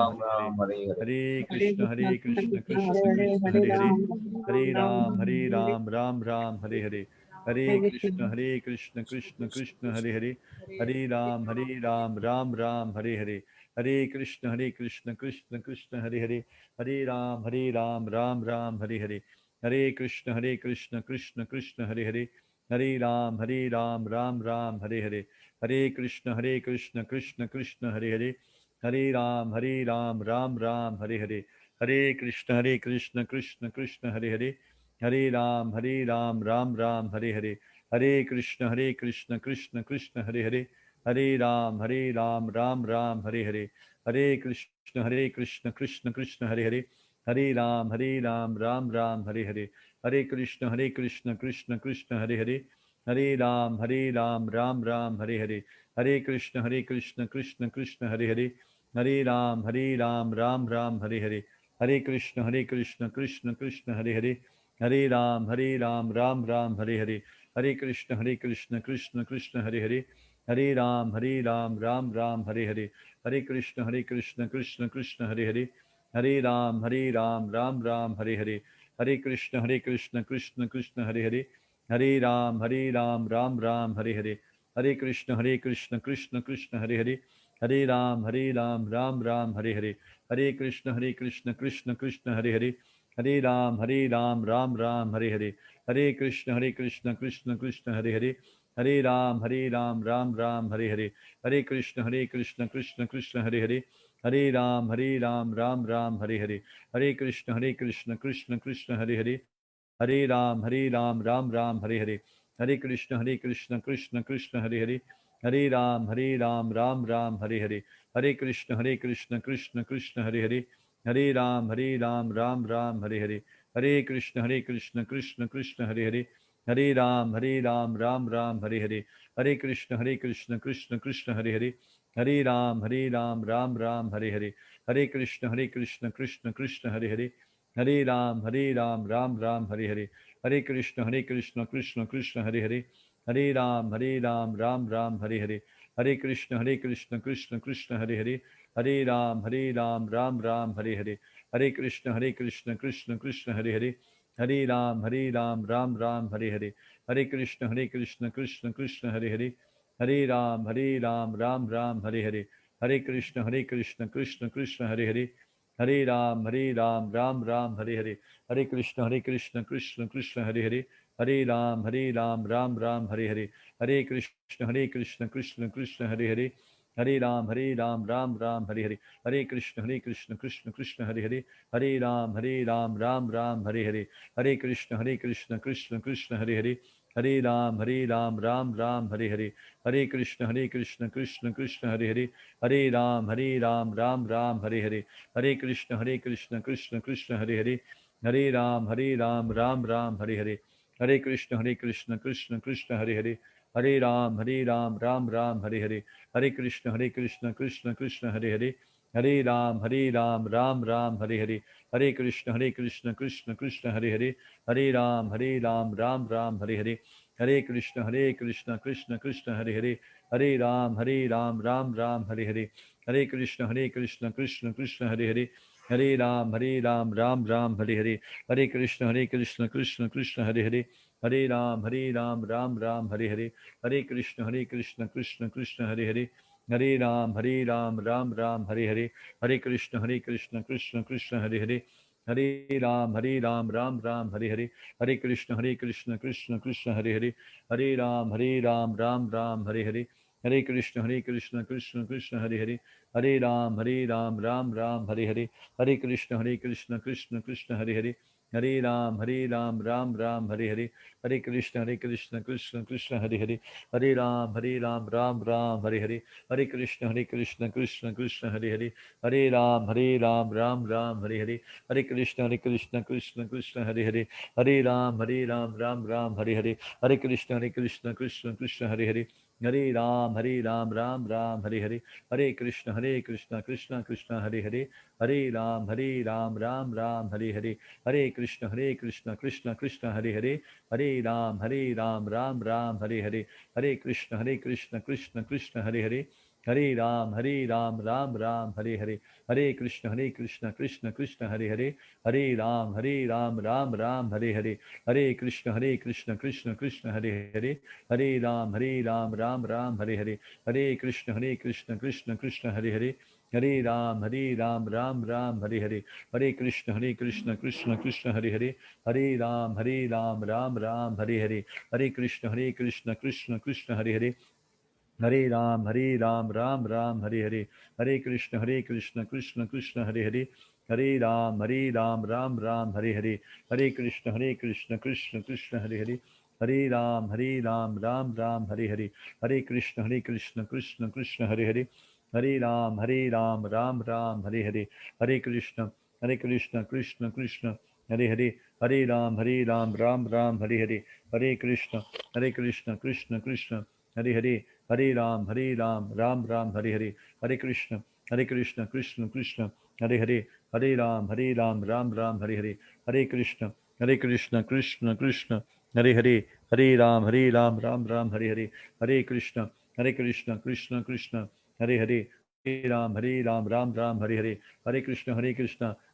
राम हरे हरे, हरे कृष्ण कृष्ण कृष्ण हरे हरे, हरे राम राम हरे हरे, हरे कृष्ण कृष्ण कृष्ण हरे हरे, हरे राम राम हरे हरे, हरे कृष्ण कृष्ण कृष्ण हरे हरे, हरे राम राम हरे हरे, हरे कृष्ण कृष्ण कृष्ण हरे हरे, हरे राम राम हरे हरे, हरे कृष्ण कृष्ण कृष्ण हरे हरे, हरे राम राम हरे हरे, हरे कृष्ण कृष्ण कृष्ण हरे हरे, हरे राम राम हरे हरे, हरे कृष्ण कृष्ण कृष्ण हरे हरे, हरे राम राम हरे हरे, हरे कृष्ण कृष्ण कृष्ण हरे हरे, हरे राम राम हरे हरे, हरे कृष्ण कृष्ण कृष्ण हरे हरे, हरे राम राम हरे हरे, हरे कृष्ण कृष्ण कृष्ण हरे हरे, हरे राम राम हरे हरे, हरे कृष्ण कृष्ण कृष्ण हरे हरे, हरे राम राम हरे हरे, हरे कृष्ण कृष्ण कृष्ण हरे हरे, हरे राम राम हरे हरे, हरे कृष्ण कृष्ण कृष्ण हरे हरे, हरे राम राम हरे हरे, हरे कृष्ण कृष्ण कृष्ण हरे हरे, हरे राम राम हरे हरे, हरे कृष्ण कृष्ण कृष्ण हरे हरे, हरे राम राम हरे हरे, हरे कृष्ण कृष्ण कृष्ण हरे हरे, हरे राम राम हरे हरे, हरे कृष्ण कृष्ण कृष्ण हरे हरे, हरे राम राम हरे हरे, हरे कृष्ण कृष्ण कृष्ण हरे हरे, हरे राम राम हरे हरे, हरे कृष्ण कृष्ण कृष्ण हरे हरे, हरे राम राम हरे हरे, हरे कृष्ण कृष्ण कृष्ण हरे हरे, हरे राम राम हरे हरे, हरे कृष्ण कृष्ण कृष्ण हरे हरे, हरे राम राम हरे हरे, हरे कृष्ण कृष्ण कृष्ण हरे हरे, हरे राम राम हरे हरे, हरे कृष्ण कृष्ण कृष्ण हरे हरे, हरे राम राम हरे हरे, हरे कृष्ण कृष्ण कृष्ण हरे हरे, हरे राम राम हरे हरे, हरे कृष्ण कृष्ण कृष्ण हरे हरे, हरे राम राम राम हरे हरे, हरे कृष्ण कृष्ण कृष्ण हरे हरे, हरे राम राम राम हरे हरे, हरे कृष्ण कृष्ण कृष्ण हरे हरे, हरे राम राम राम हरे हरे, हरे कृष्ण कृष्ण कृष्ण हरे हरे, हरे राम राम राम हरे हरे, हरे कृष्ण कृष्ण कृष्ण हरे हरे, हरे राम राम राम हरे हरे, हरे कृष्ण कृष्ण कृष्ण हरे हरे, हरे राम राम राम हरे हरे, हरे कृष्ण कृष्ण कृष्ण हरे हरे, हरे राम राम राम हरे हरे, हरे कृष्ण कृष्ण कृष्ण हरे हरे, हरे राम राम राम हरे हरे, हरे कृष्ण कृष्ण कृष्ण हरे हरे, हरे राम राम राम हरे हरे, हरे कृष्ण कृष्ण कृष्ण हरे हरे, हरे राम राम राम हरे हरे, हरे कृष्ण कृष्ण कृष्ण हरे हरे, हरे राम राम राम हरे हरे, हरे कृष्ण कृष्ण कृष्ण हरे हरे, हरे राम राम राम हरे हरे, हरे कृष्ण कृष्ण कृष्ण हरे हरे, हरे राम राम राम हरे हरे, हरे कृष्ण कृष्ण कृष्ण हरे हरे, हरे राम राम राम हरे हरे, हरे कृष्ण कृष्ण कृष्ण हरे हरे, हरे राम राम राम हरे हरे, हरे कृष्ण कृष्ण कृष्ण हरे हरे, हरे राम राम राम हरे हरे, हरे कृष्ण कृष्ण कृष्ण हरे हरे, हरे राम राम राम हरे हरे, हरे कृष्ण कृष्ण कृष्ण हरे हरे, हरे राम राम राम हरे हरे, हरे कृष्ण कृष्ण कृष्ण हरे हरे, हरे राम राम राम हरे हरे, हरे कृष्ण कृष्ण कृष्ण हरे हरे, हरे राम राम राम हरे हरे, हरे कृष्ण कृष्ण कृष्ण हरे हरे, हरे राम राम राम हरे हरे, हरे कृष्ण कृष्ण कृष्ण हरे हरे, हरे राम राम राम हरे हरे, हरे कृष्ण कृष्ण कृष्ण हरे हरे, हरे राम राम राम हरे हरे, हरे कृष्ण कृष्ण कृष्ण हरे हरे, हरे राम राम राम हरे हरे, हरे कृष्ण कृष्ण कृष्ण हरे हरे, हरे राम राम राम हरे हरे, हरे कृष्ण कृष्ण कृष्ण हरे हरे, हरे राम राम राम हरे हरे, हरे कृष्ण कृष्ण कृष्ण हरे हरे, हरे राम राम राम हरे हरे, हरे कृष्ण कृष्ण कृष्ण हरे हरे, हरे राम राम राम हरे हरे, हरे कृष्ण कृष्ण कृष्ण हरे हरे, हरे राम राम राम हरे हरे, हरे कृष्ण कृष्ण कृष्ण हरे हरे, हरे राम राम राम हरे हरे, हरे कृष्ण कृष्ण कृष्ण हरे हरे, हरे राम राम राम हरे हरे, हरे कृष्ण कृष्ण कृष्ण हरे हरे, हरे राम राम राम हरे हरे, हरे कृष्ण कृष्ण कृष्ण हरे हरे, हरे राम राम राम हरे हरे, हरे कृष्ण कृष्ण कृष्ण हरे हरे, हरे राम राम राम हरे हरे, हरे कृष्ण कृष्ण कृष्ण हरे हरे, हरे राम राम राम हरे हरे, हरे कृष्ण कृष्ण कृष्ण हरे हरे, हरे राम राम राम हरे हरे, हरे कृष्ण कृष्ण कृष्ण हरे हरे, हरे राम राम राम हरे हरे, हरे कृष्ण कृष्ण कृष्ण हरे हरे, हरे राम राम राम हरे हरे, हरे कृष्ण कृष्ण कृष्ण हरे हरे, हरे राम राम राम हरे हरे, हरे कृष्ण कृष्ण कृष्ण हरे हरे, हरे राम राम राम हरे हरे, हरे कृष्ण कृष्ण कृष्ण हरे हरे, हरे राम राम राम हरे हरे, हरे कृष्ण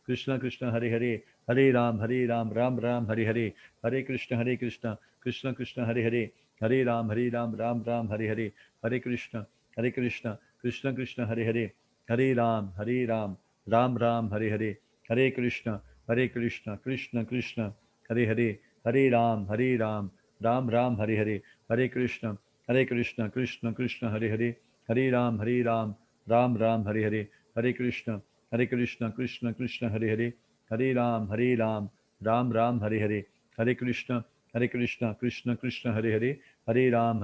कृष्ण कृष्ण हरे हरे, हरे राम राम राम हरे हरे, हरे कृष्ण कृष्ण कृष्ण हरे हरे, हरे राम राम राम हरे हरे, हरे कृष्ण कृष्ण कृष्ण हरे हरे, हरे राम राम राम हरे हरे, हरे कृष्ण कृष्ण कृष्ण हरे हरे, हरे राम राम राम हरे हरे, हरे कृष्ण कृष्ण कृष्ण हरे हरे, हरे राम राम राम हरे हरे, हरे कृष्ण कृष्ण कृष्ण हरे हरे, हरे राम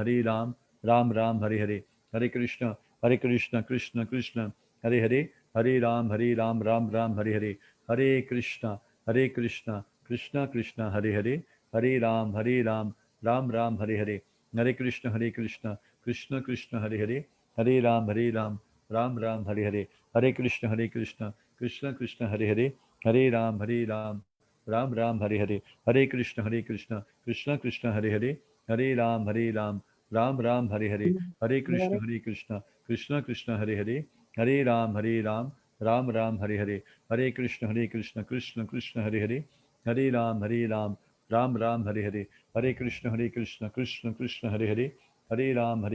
राम राम हरे हरे, हरे कृष्ण कृष्ण कृष्ण हरे हरे, हरे राम राम राम हरे हरे, हरे कृष्ण कृष्ण कृष्ण हरे हरे, हरे राम राम राम हरे हरे, हरे कृष्ण कृष्ण कृष्ण हरे हरे, हरे राम राम राम हरे हरे, हरे कृष्ण कृष्ण कृष्ण हरे हरे, हरे राम राम राम हरे हरे, हरे कृष्ण कृष्ण कृष्ण हरे हरे, हरे राम राम राम हरे हरे, हरे कृष्ण कृष्ण कृष्ण हरे हरे, हरे राम राम राम हरे हरे, हरे कृष्ण कृष्ण कृष्ण हरे हरे, हरे राम राम राम हरे हरे, हरे कृष्ण कृष्ण कृष्ण हरे हरे, हरे राम राम राम हरे हरे, हरे कृष्ण कृष्ण कृष्ण हरे हरे, हरे राम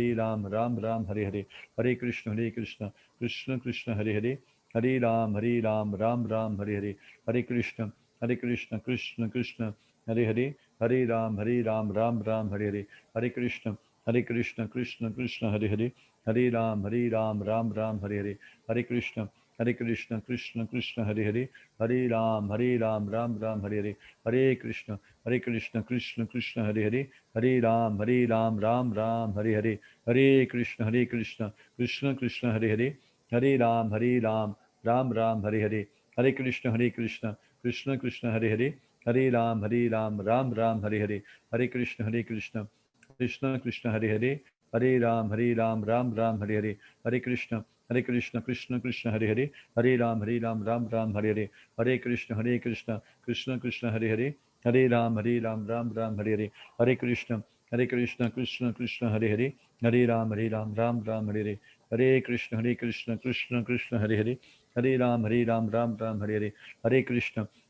राम राम हरे हरे, हरे कृष्ण कृष्ण कृष्ण हरे हरे, हरे राम राम राम हरे हरे, हरे कृष्ण कृष्ण कृष्ण हरे हरे, हरे राम राम राम हरे हरे, हरे कृष्ण कृष्ण कृष्ण हरे हरे, हरे राम राम राम हरे हरे, हरे कृष्ण कृष्ण कृष्ण हरे हरे, हरे राम राम राम हरे हरे, हरे कृष्ण कृष्ण कृष्ण हरे हरे, हरे राम राम राम हरे हरे, हरे कृष्ण कृष्ण कृष्ण हरे हरे, हरे राम राम राम हरे हरे, हरे कृष्ण कृष्ण कृष्ण हरे हरे, हरे राम राम राम हरे हरे, हरे कृष्ण कृष्ण कृष्ण हरे हरे, हरे राम राम राम हरे हरे, हरे कृष्ण कृष्ण कृष्ण हरे हरे, हरे राम राम राम हरे हरे, हरे कृष्ण कृष्ण कृष्ण हरे हरे, हरे राम राम राम हरे हरे, हरे कृष्ण कृष्ण कृष्ण हरे हरे, हरे राम राम राम हरे हरे, हरे कृष्ण कृष्ण कृष्ण हरे हरे, हरे राम राम राम हरे हरे, हरे कृष्ण कृष्ण कृष्ण हरे हरे, हरे राम राम राम हरे हरे, हरे कृष्ण कृष्ण कृष्ण हरे हरे, हरे राम राम राम हरे हरे,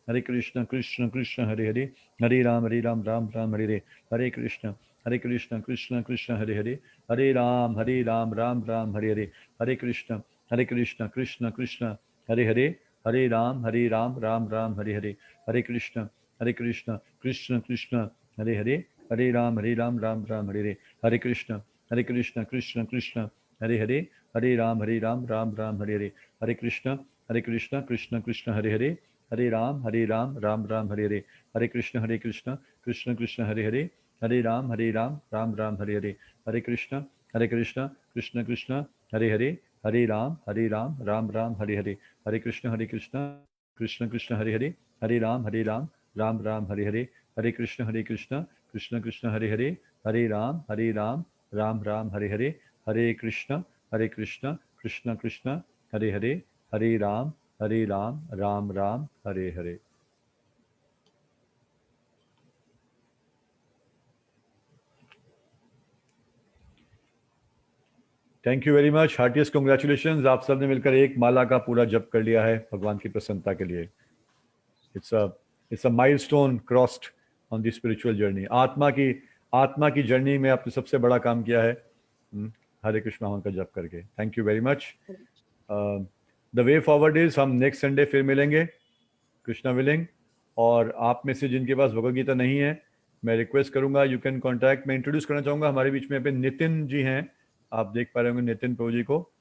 हरे कृष्ण कृष्ण कृष्ण हरे हरे, हरे राम राम राम हरे हरे, हरे कृष्ण कृष्ण कृष्ण हरे हरे, हरे राम राम राम हरे हरे, हरे कृष्ण कृष्ण कृष्ण हरे हरे, हरे राम राम राम हरे हरे, हरे कृष्ण कृष्ण कृष्ण हरे हरे, हरे राम राम राम हरे हरे, हरे कृष्ण कृष्ण कृष्ण हरे हरे, हरे राम राम राम हरे हरे, हरे कृष्ण कृष्ण कृष्ण हरे हरे, हरे राम राम राम हरे हरे, हरे कृष्ण कृष्ण कृष्ण हरे हरे, हरे राम राम राम हरे हरे, हरे कृष्ण कृष्ण कृष्ण हरे हरे, हरे राम राम राम हरे हरे, हरे कृष्ण कृष्ण कृष्ण हरे हरे, हरे Ram Ram Ram Hare Hare. Thank you very much, heartiest congratulations. आप सबने मिलकर एक माला का पूरा जप कर लिया है भगवान की प्रसन्नता के लिए. It's a milestone crossed on the spiritual journey. आत्मा की जर्नी में आपने सबसे बड़ा काम किया है हरे कृष्ण नाम का जप करके. Thank you very much. The way forward is हम नेक्स्ट संडे फिर मिलेंगे कृष्णा विलिंग. और आप में से जिनके पास भगवद गीता नहीं है, मैं रिक्वेस्ट करूंगा यू कैन कॉन्टैक्ट. मैं इंट्रोड्यूस करना चाहूंगा हमारे बीच में पे नितिन जी हैं. आप देख पा रहे होंगे नितिन प्रभु जी को.